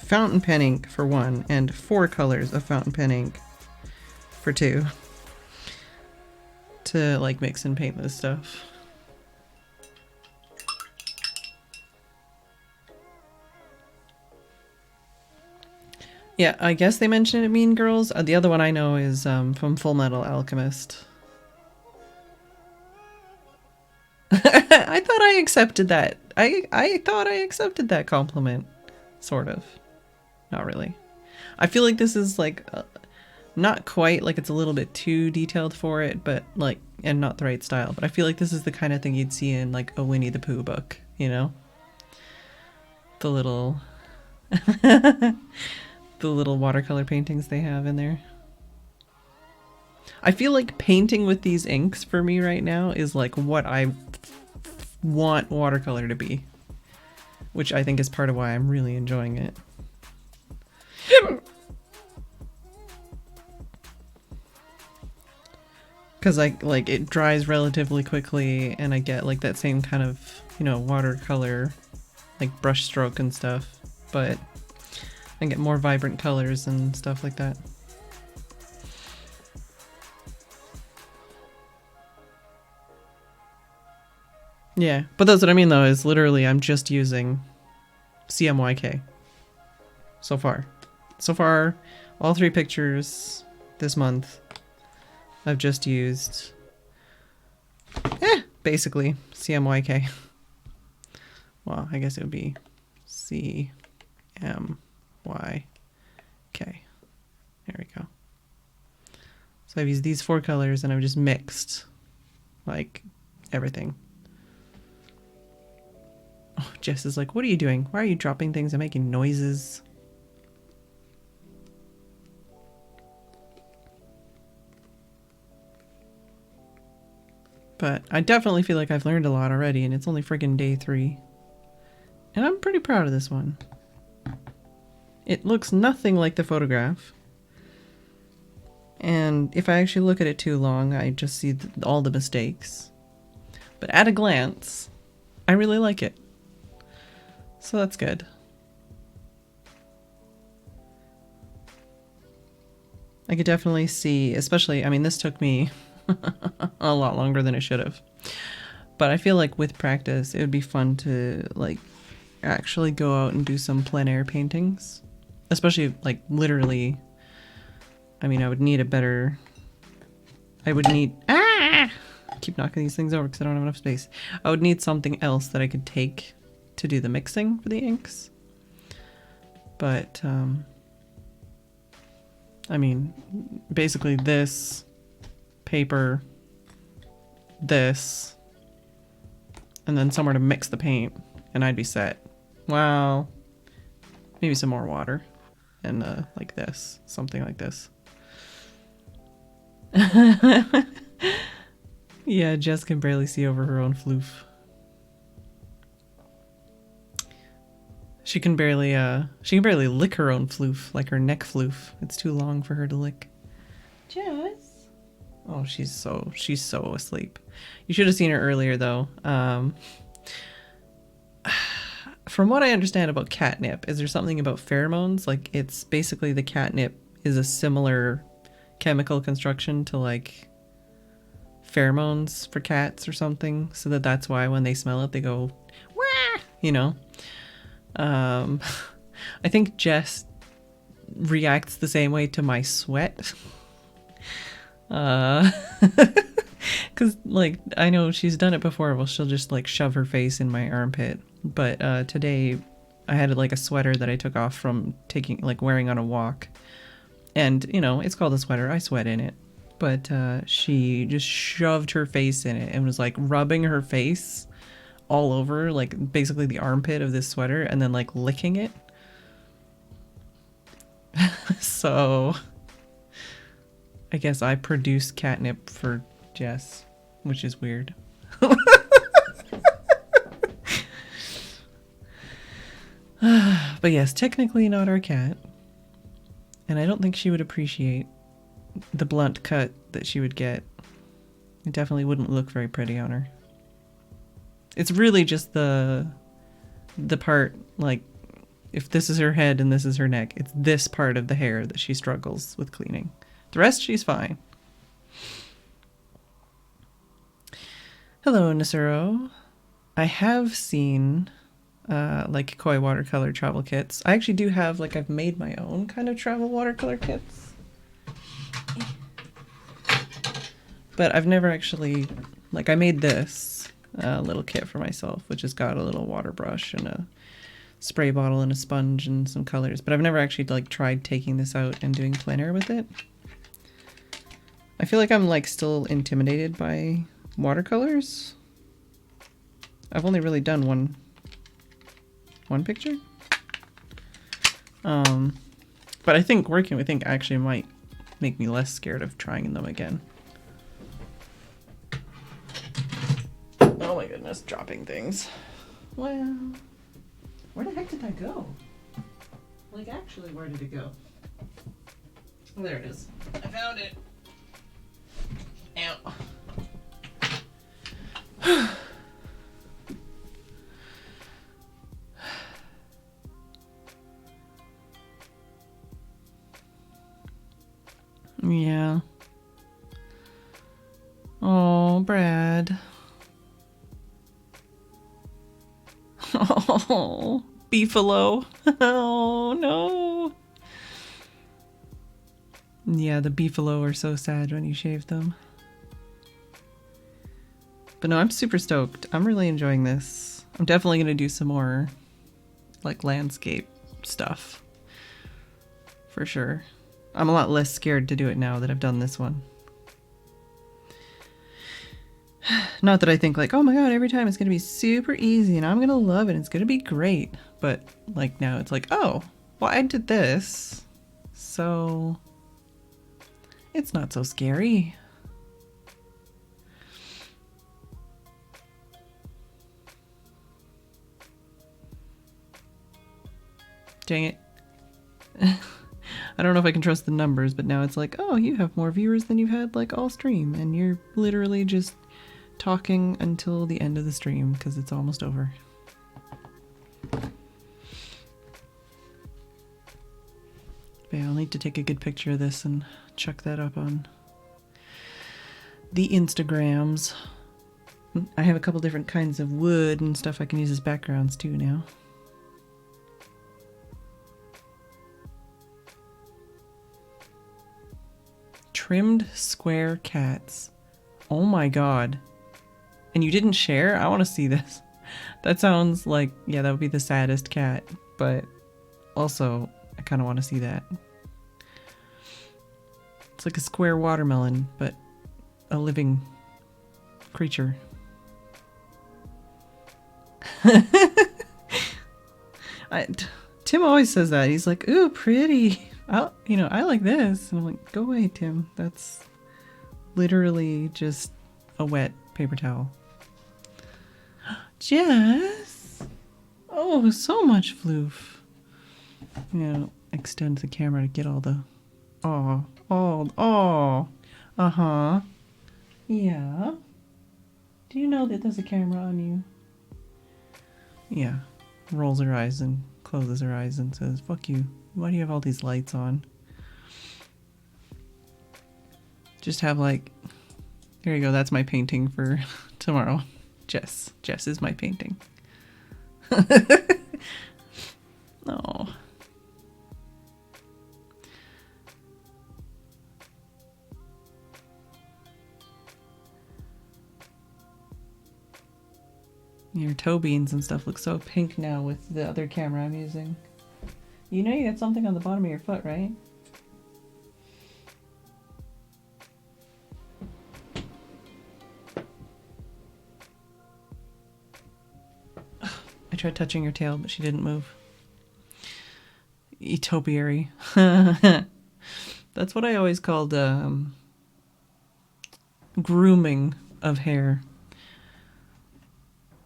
Speaker 1: fountain pen ink for 1 and 4 colors of fountain pen ink for 2 to like mix and paint this stuff. Yeah, I guess they mentioned it in Mean Girls. The other one I know is from Full Metal Alchemist. I thought I accepted that. I thought I accepted that compliment. Sort of. Not really. I feel like this is like not quite, like it's a little bit too detailed for it, but like, and not the right style. But I feel like this is the kind of thing you'd see in like a Winnie the Pooh book, you know? The little the little watercolor paintings they have in there. I feel like painting with these inks for me right now is like what I want watercolor to be, which I think is part of why I'm really enjoying it. Because like it dries relatively quickly and I get like that same kind of, you know, watercolor like brush stroke and stuff, but I get more vibrant colors and stuff like that. Yeah, but that's what I mean though, is literally I'm just using CMYK so far. So far, all 3 pictures this month, I've just used, basically CMYK. Well, I guess it would be CMYK. There we go. So I've used these 4 colors and I've just mixed like everything. Oh, Jess is like, what are you doing? Why are you dropping things and making noises? But I definitely feel like I've learned a lot already, and it's only friggin' day 3. And I'm pretty proud of this one. It looks nothing like the photograph. And if I actually look at it too long, I just see all the mistakes. But at a glance, I really like it. So that's good. I could definitely see, especially, I mean, this took me a lot longer than it should have. But I feel like with practice, it would be fun to like actually go out and do some plein air paintings. Especially like literally, I mean, I would need, I keep knocking these things over because I don't have enough space. I would need something else that I could take to do the mixing for the inks. But, I mean, basically this, paper, this, and then somewhere to mix the paint, and I'd be set. Wow. Maybe some more water. And like this. Something like this. Yeah, Jess can barely see over her own floof. She can barely lick her own floof, like her neck floof. It's too long for her to lick. Jess. Oh, she's so asleep. You should have seen her earlier though. From what I understand about catnip, is there something about pheromones? Like it's basically the catnip is a similar chemical construction to like pheromones for cats or something, so that's why when they smell it they go wah, you know. I think Jess reacts the same way to my sweat. Because like I know she's done it before. Well, she'll just like shove her face in my armpit. But today I had like a sweater that I took off from wearing on a walk, and you know it's called a sweater. I sweat in it, but she just shoved her face in it and was like rubbing her face all over like basically the armpit of this sweater and then like licking it. So I guess I produce catnip for Jess, which is weird. But yes, technically not our cat. And I don't think she would appreciate the blunt cut that she would get. It definitely wouldn't look very pretty on her. It's really just the part, like, if this is her head and this is her neck, it's this part of the hair that she struggles with cleaning. The rest, she's fine. Hello, Nasuro. I have seen like koi watercolor travel kits. I actually do have, like, I've made my own kind of travel watercolor kits. But I've never actually, like, I made this little kit for myself, which has got a little water brush and a spray bottle and a sponge and some colors. But I've never actually, like, tried taking this out and doing plein air with it. I feel like I'm, like, still intimidated by watercolors. I've only really done one picture. But I think working with ink actually might make me less scared of trying them again. Oh my goodness, dropping things. Well, where the heck did I go? Like, actually, where did it go? Oh, there it is. I found it. Ow. Yeah. Oh, Brad. Oh, beefalo. Oh, no. Yeah, the beefalo are so sad when you shave them. But no, I'm super stoked. I'm really enjoying this. I'm definitely going to do some more, like, landscape stuff. For sure. I'm a lot less scared to do it now that I've done this one. Not that I think, like, oh my god, every time it's going to be super easy and I'm going to love it and it's going to be great. But, like, now it's like, oh, well, I did this, so it's not so scary. Dang it. I don't know if I can trust the numbers, but now it's like, oh, you have more viewers than you've had, like, all stream, and you're literally just talking until the end of the stream because it's almost over. But yeah, I'll need to take a good picture of this and chuck that up on the Instagrams. I have a couple different kinds of wood and stuff I can use as backgrounds too now. Trimmed square cats. Oh my god. And you didn't share? I want to see this. That sounds like, yeah, that would be the saddest cat. But also, I kind of want to see that. It's like a square watermelon, but a living creature. Tim always says that. He's like, ooh, pretty. I like this. And I'm like, go away, Tim. That's literally just a wet paper towel. Jess! Oh, so much floof. Extend the camera to get all the... Oh. Uh-huh. Yeah. Do you know that there's a camera on you? Yeah. Rolls her eyes and closes her eyes and says, fuck you. Why do you have all these lights on? Just have, like... There you go. That's my painting for tomorrow. Jess. Jess is my painting. Oh. Your toe beans and stuff look so pink now with the other camera I'm using. You know you got something on the bottom of your foot, right? I tried touching her tail, but she didn't move. Etopiary. That's what I always called grooming of hair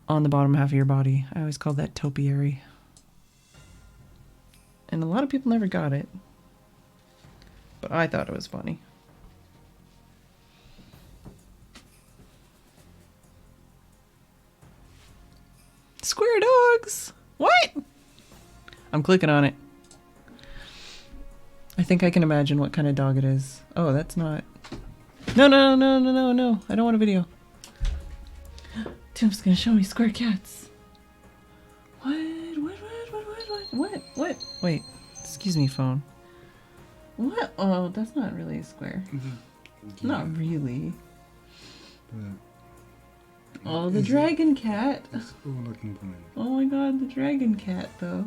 Speaker 1: on the bottom half of your body. I always called that topiary. And a lot of people never got it. But I thought it was funny. Square dogs. What? I'm clicking on it. I think I can imagine what kind of dog it is. Oh, that's not. No, no, no, no, no, no. I don't want a video. Tim's gonna show me square cats. What? What? Wait. Excuse me, phone. What? Oh, that's not really a square. Not really. Oh, the dragon cat.
Speaker 2: It's all looking fine.
Speaker 1: Oh my god, the dragon cat, though.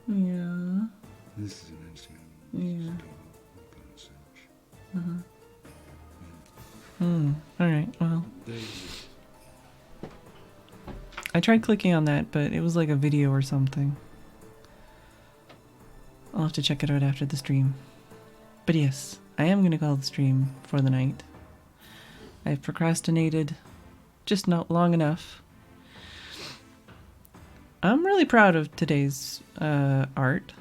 Speaker 1: Yeah.
Speaker 2: This is an instrument.
Speaker 1: Yeah.
Speaker 2: Uh-huh.
Speaker 1: Alright, well.
Speaker 2: There you
Speaker 1: I tried clicking on that, but it was like a video or something. I'll have to check it out after the stream. But yes, I am going to call the stream for the night. I've procrastinated just not long enough. I'm really proud of today's art.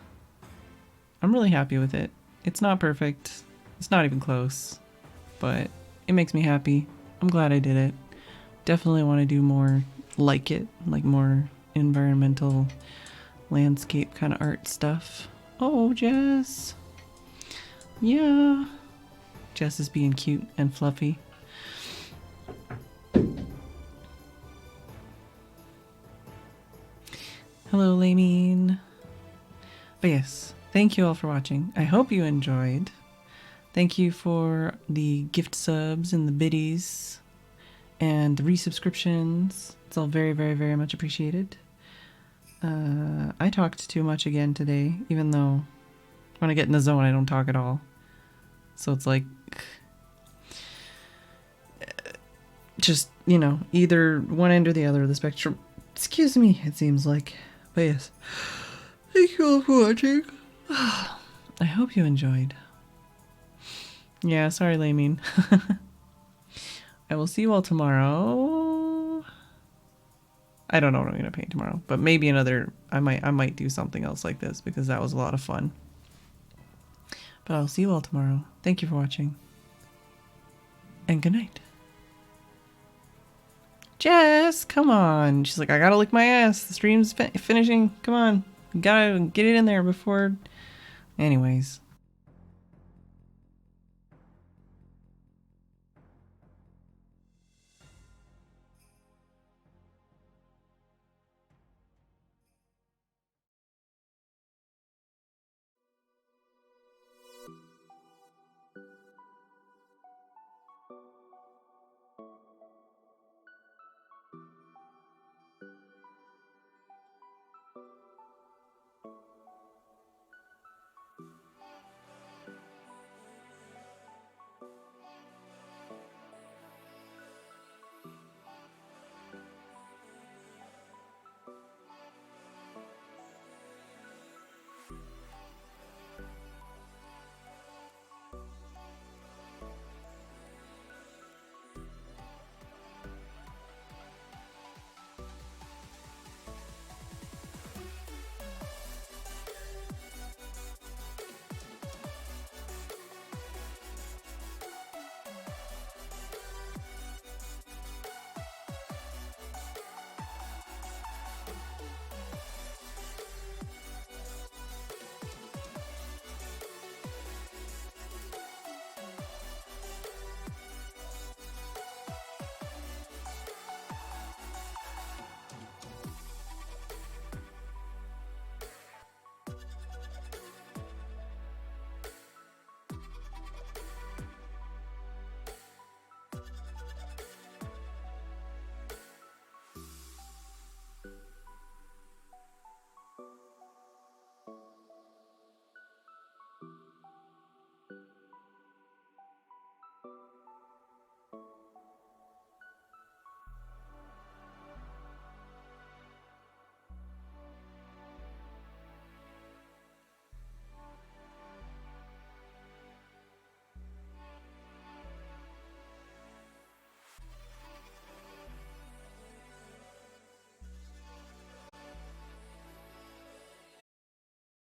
Speaker 1: I'm really happy with it. It's not perfect. It's not even close. But it makes me happy. I'm glad I did it. Definitely want to do more like it. Like more environmental landscape kind of art stuff. Oh, Jess. Yeah. Jess is being cute and fluffy. Hello, Lamine. But yes, thank you all for watching. I hope you enjoyed. Thank you for the gift subs and the biddies and the resubscriptions. It's all very, very, very much appreciated. I talked too much again today, even though when I get in the zone, I don't talk at all. So it's like, just, you know, either one end or the other of the spectrum. Excuse me, it seems like. But yes, thank you all for watching. I hope you enjoyed. Yeah, sorry, Lamine. I will see you all tomorrow. I don't know what I'm gonna paint tomorrow, but maybe another. I might do something else like this because that was a lot of fun. But I'll see you all tomorrow. Thank you for watching, and good night. Jess, come on. She's like, I gotta lick my ass. The stream's finishing. Come on, gotta get it in there before. Anyways.